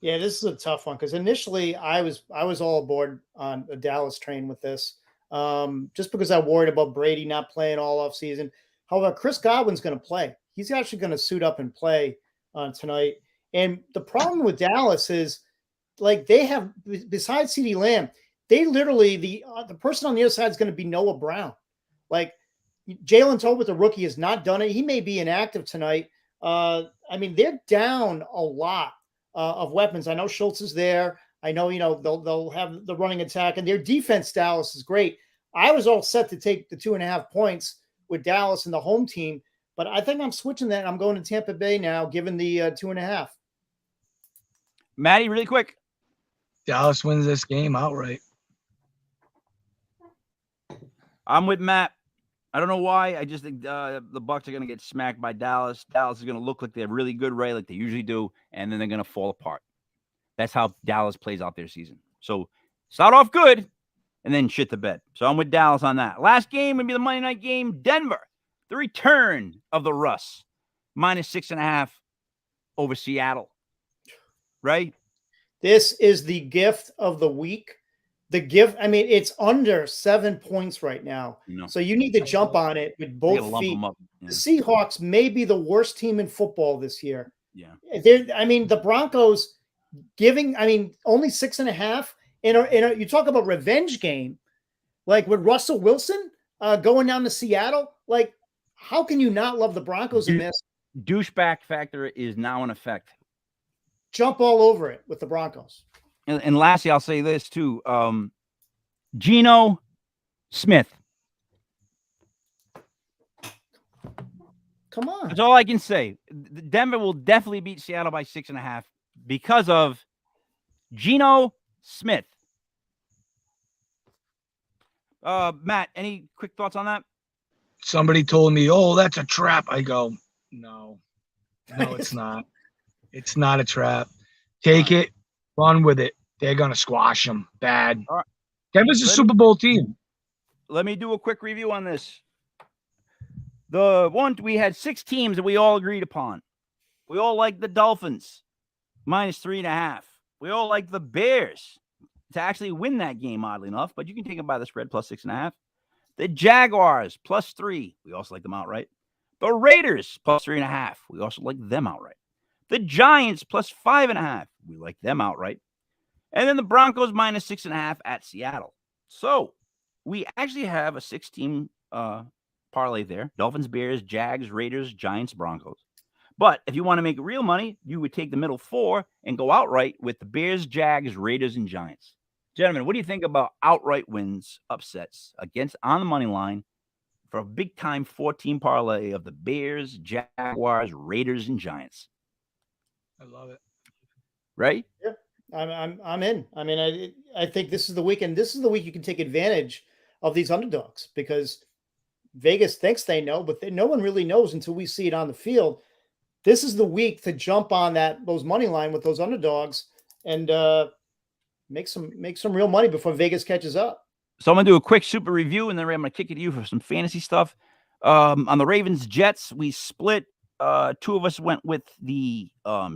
Yeah, this is a tough one because initially I was all aboard on the Dallas train with this, just because I worried about Brady not playing all off season. However, Chris Godwin's going to play. He's actually going to suit up and play tonight. And the problem with Dallas is, like, they have, besides CeeDee Lamb, they literally the person on the other side is going to be Noah Brown. Like, Jalen Tolbert, the rookie, has not done it. He may be inactive tonight. I mean, they're down a lot of weapons. I know Schultz is there. I know, they'll have the running attack, and their defense, Dallas, is great. I was all set to take the 2.5 points with Dallas and the home team, But I think I'm switching that. I'm going to Tampa Bay now, given the 2.5. Maddie, really quick. Dallas wins this game outright. I'm with Matt. I don't know why. I just think the Bucs are going to get smacked by Dallas. Dallas is going to look like they're really good, Ray, like they usually do, and then they're going to fall apart. That's how Dallas plays out their season. So start off good, and then shit the bed. So I'm with Dallas on that. Last game would be the Monday night game, Denver. The return of the Russ, -6.5 over Seattle. Right? This is the gift of the week. The gift, I mean, it's under 7 points right now. No. So you need to jump on it with both feet. Yeah. The Seahawks may be the worst team in football this year. Yeah. I mean, the Broncos only 6.5. You talk about revenge game, like with Russell Wilson going down to Seattle. Like, how can you not love the Broncos in this? Douchebag factor is now in effect. Jump all over it with the Broncos. And lastly, I'll say this too. Geno Smith. Come on. That's all I can say. Denver will definitely beat Seattle by 6.5 because of Geno Smith. Matt, any quick thoughts on that? Somebody told me, "Oh, that's a trap." I go, "No, it's not. It's not a trap. Take it, run with it. They're gonna squash them bad." All right. Denver's a Super Bowl team. Let me do a quick review on this. We had 6 teams that we all agreed upon. We all like the Dolphins, -3.5. We all like the Bears to actually win that game, oddly enough, but you can take them by the spread, +6.5. The Jaguars, +3. We also like them outright. The Raiders, +3.5. We also like them outright. The Giants, +5.5. We like them outright. And then the Broncos, -6.5 at Seattle. So we actually have a 6-team parlay there. Dolphins, Bears, Jags, Raiders, Giants, Broncos. But if you want to make real money, you would take the middle 4 and go outright with the Bears, Jags, Raiders, and Giants. Gentlemen, what do you think about outright wins, upsets against on the money line for a big-time 4-team parlay of the Bears, Jaguars, Raiders, and Giants? I love it. Right? Yeah, I'm in. I mean, I think this is the week, and this is the week you can take advantage of these underdogs because Vegas thinks they know, but no one really knows until we see it on the field. This is the week to jump on those money line with those underdogs and make some real money before Vegas catches up. So I'm gonna do a quick super review, and then I'm gonna kick it to you for some fantasy stuff. On the Ravens Jets, we split. 2 of us went with the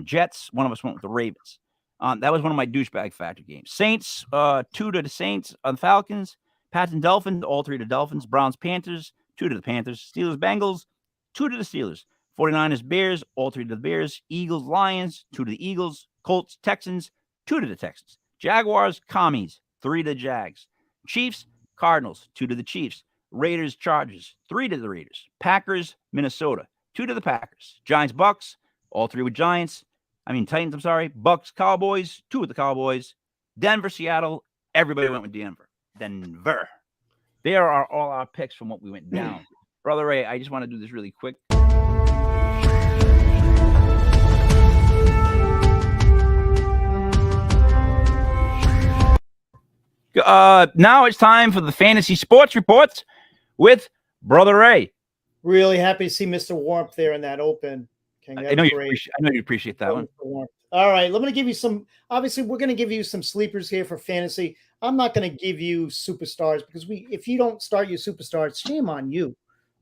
Jets. 1 of us went with the Ravens. That was one of my douchebag factor games. Saints, 2 to the Saints. On Falcons, Pats and Dolphins, all 3 to Dolphins. Browns, Panthers, 2 to the Panthers. Steelers, Bengals, 2 to the Steelers. 49ers, Bears, all 3 to the Bears. Eagles, Lions, 2 to the Eagles. Colts, Texans, 2 to the Texans. Jaguars, Commies, 3 to the Jags. Chiefs, Cardinals, 2 to the Chiefs. Raiders, Chargers, 3 to the Raiders. Packers, Minnesota, 2 to the Packers. Giants, Bucks, all 3 with Titans, I'm sorry. Bucks, Cowboys, 2 with the Cowboys. Denver, Seattle, everybody went with Denver. There are all our picks from what we went down. Brother Ray, I just want to do this really quick. Now it's time for the fantasy sports reports with Brother Ray. Really happy to see Mr. Warmth there in that open. I know you appreciate that one. All right, let me give you some. Obviously, we're going to give you some sleepers here for fantasy. I'm not going to give you superstars because if you don't start your superstars, shame on you.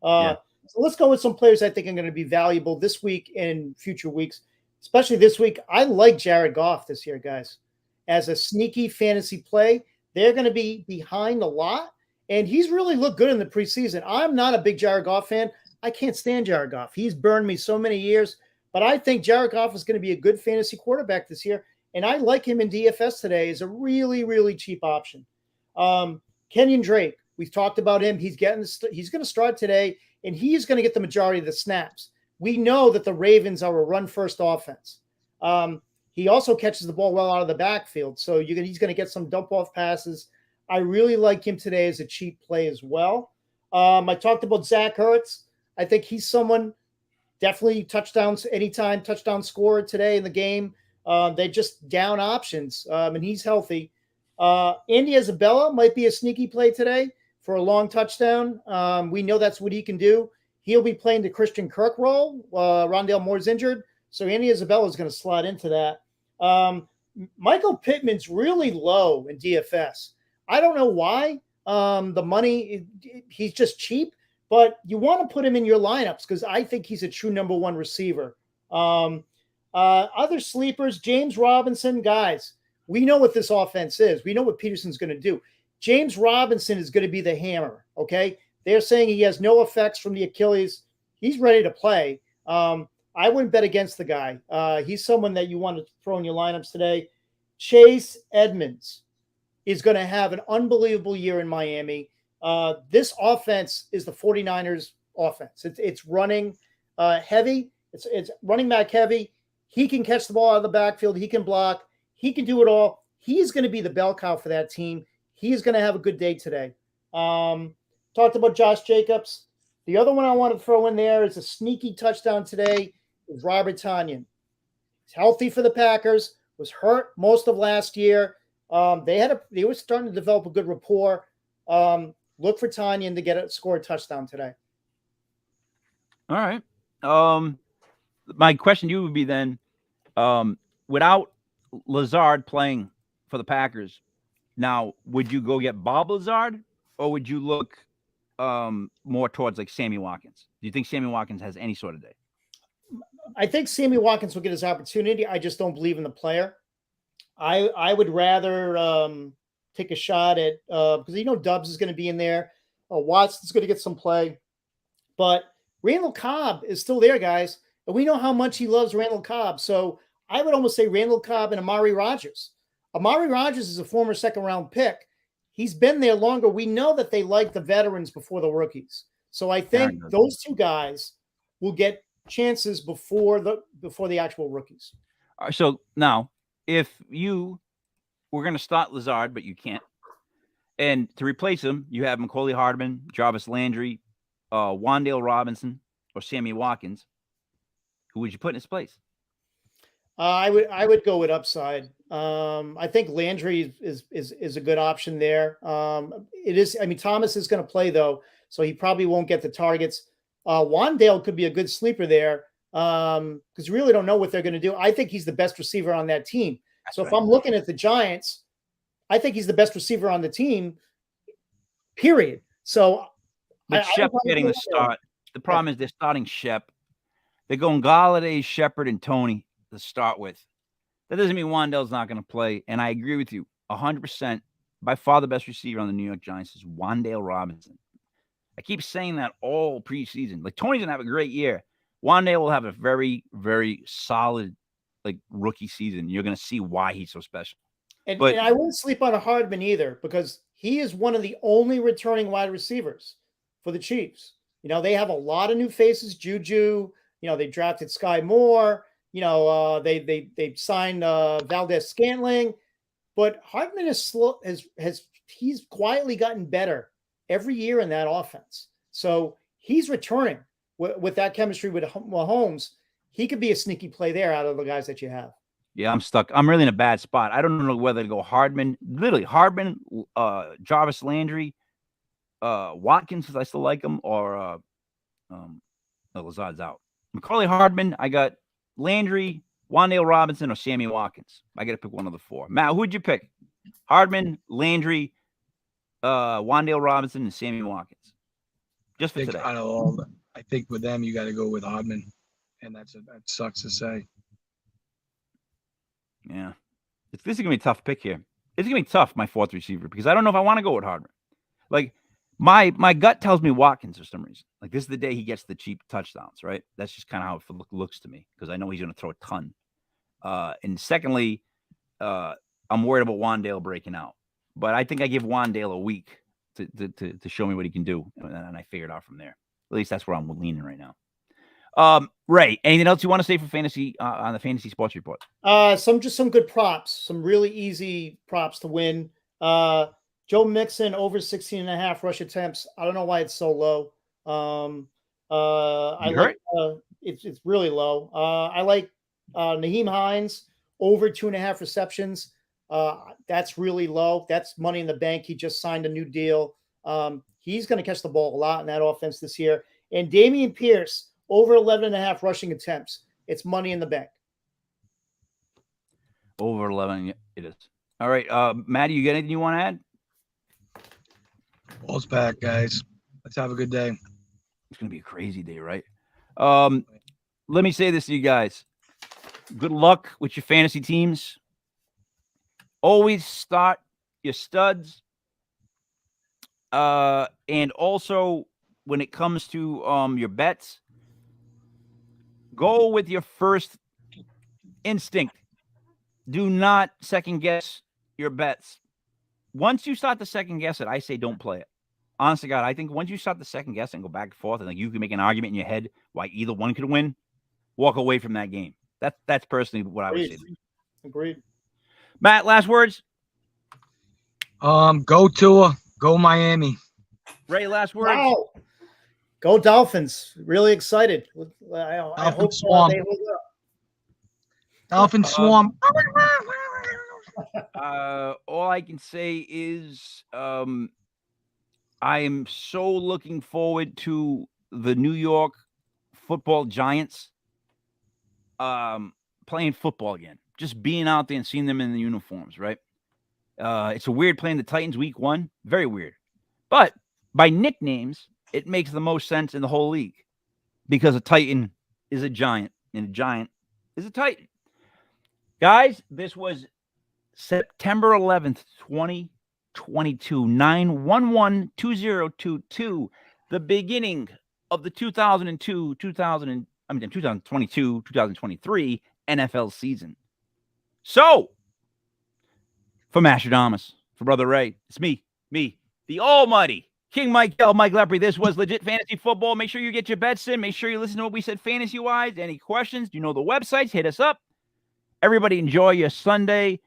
So let's go with some players I think are going to be valuable this week and future weeks, especially this week. I like Jared Goff this year, guys, as a sneaky fantasy play. They're going to be behind a lot, and he's really looked good in the preseason. I'm not a big Jared Goff fan. I can't stand Jared Goff. He's burned me so many years, but I think Jared Goff is going to be a good fantasy quarterback this year, and I like him in DFS today as a really, really cheap option. Kenyon Drake, we've talked about him. He's going to start today, and he's going to get the majority of the snaps. We know that the Ravens are a run-first offense. He also catches the ball well out of the backfield, so he's going to get some dump-off passes. I really like him today as a cheap play as well. I talked about Zach Ertz. I think he's someone definitely touchdowns anytime, touchdown scorer today in the game. They're just down options, and he's healthy. Andy Isabella might be a sneaky play today for a long touchdown. We know that's what he can do. He'll be playing the Christian Kirk role. Rondale Moore's injured, so Andy Isabella is going to slot into that. Michael Pittman's really low in DFS. I don't know why. The money, he's just cheap, but you want to put him in your lineups because I think he's a true number one receiver. Other sleepers, James Robinson, guys, we know what this offense is. We know what Peterson's going to do. James Robinson is going to be the hammer, okay? They're saying he has no effects from the Achilles. He's ready to play. I wouldn't bet against the guy. He's someone that you want to throw in your lineups today. Chase Edmonds is going to have an unbelievable year in Miami. This offense is the 49ers offense. It's running heavy. It's running back heavy. He can catch the ball out of the backfield. He can block. He can do it all. He's going to be the bell cow for that team. He's going to have a good day today. Talked about Josh Jacobs. The other one I want to throw in there is a sneaky touchdown today is Robert Tonyan. He's healthy for the Packers, was hurt most of last year. They were starting to develop a good rapport. Look for Tonyan to score a touchdown today. All right. My question to you would be then, without Lazard playing for the Packers, now would you go get Bob Lazard or would you look more towards like Sammy Watkins? Do you think Sammy Watkins has any sort of day? I think Sammy Watkins will get his opportunity. I just don't believe in the player. I would rather take a shot at because Dubs is going to be in there. Watson's going to get some play, but Randall Cobb is still there, guys, and we know how much he loves Randall Cobb. So I would almost say Randall Cobb and Amari Rodgers. Amari Rodgers is a former second-round pick. He's been there longer. We know that they like the veterans before the rookies. So I think those two guys will get chances before the actual rookies. All right, so now, if you were going to start Lazard, but you can't, and to replace him, you have Mecole Hardman, Jarvis Landry, Wan'Dale Robinson, or Sammy Watkins. Who would you put in his place? I would go with upside. I think Landry is a good option there. It is. I mean, Thomas is going to play though, so he probably won't get the targets. Wan'Dale could be a good sleeper there because you really don't know what they're going to do. I think he's the best receiver on that team. That's so right. If I'm looking at the Giants, I think he's the best receiver on the team. Period. So, but Shep getting the start. The problem is they're starting Shep. They're going Galladay, Shepard, and Tony to start with. That doesn't mean Wan'Dale's not going to play. And I agree with you 100%. By far the best receiver on the New York Giants is Wan'Dale Robinson. I keep saying that all preseason. Like Tony's going to have a great year. Wan'Dale will have a very, very solid rookie season. You're going to see why he's so special. And I wouldn't sleep on a Hardman either because he is one of the only returning wide receivers for the Chiefs. They have a lot of new faces. Juju, they drafted Sky Moore. They signed Valdez Scantling, but Hardman he's quietly gotten better every year in that offense. So he's returning with that chemistry with Mahomes. He could be a sneaky play there out of the guys that you have. Yeah, I'm stuck. I'm really in a bad spot. I don't know whether to go Hardman, Jarvis Landry, Watkins, because I still like him, or Lazard's out. Mecole Hardman, I got Landry, Wan'Dale Robinson, or Sammy Watkins. I got to pick one of the four. Matt, who'd you pick? Hardman, Landry, Wan'Dale Robinson, and Sammy Watkins. Just for today. I think with them, you got to go with Hardman, and that sucks to say. Yeah. This is going to be a tough pick here. It's going to be tough, my fourth receiver, because I don't know if I want to go with Hardman. My gut tells me Watkins for some reason. This is the day he gets the cheap touchdowns, right? That's just kind of how it looks to me because I know he's going to throw a ton. And secondly, I'm worried about Wan'Dale breaking out. But I think I give Wan'Dale a week to show me what he can do, and I figure it out from there. At least that's where I'm leaning right now. Ray, anything else you want to say for fantasy on the Fantasy Sports Report? Some good props, some really easy props to win. Joe Mixon over 16.5 rush attempts. I don't know why it's so low. I like it's really low. I like Naheem Hines over 2.5 receptions. That's really low. That's money in the bank. He just signed a new deal. He's going to catch the ball a lot in that offense this year. And Damian Pierce over 11.5 rushing attempts. It's money in the bank. Over 11, it is. All right, Maddie, you got anything you want to add? Ball's back, guys. Let's have a good day. It's going to be a crazy day, right? Let me say this to you guys. Good luck with your fantasy teams. Always start your studs. And also, when it comes to your bets, go with your first instinct. Do not second guess your bets. Once you start to second guess it, I say don't play it. Honest to God, I think once you start to second guess and go back and forth, and like you can make an argument in your head why either one could win, walk away from that game. That's personally what I would say. Agreed. Matt, last words. Go Tua, go Miami. Ray, last words. Wow. Go Dolphins. Really excited. I hope Swamp. they hold up. Dolphin Swarm. All I can say is I am so looking forward to the New York Football Giants playing football again. Just being out there and seeing them in the uniforms, right? It's a weird playing the Titans week 1. Very weird. But by nicknames, it makes the most sense in the whole league because a Titan is a giant and a giant is a Titan. Guys, this was September 11th, 2022, 9/11/2022, the beginning of the 2022-2023 NFL season. So, for Mastradamus, for Brother Ray, it's me, the almighty King Mike Lepre. This was Legit Fantasy Football. Make sure you get your bets in. Make sure you listen to what we said fantasy-wise. Any questions? You know the websites. Hit us up. Everybody enjoy your Sunday.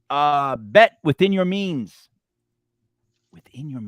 Bet within your means. Within your means.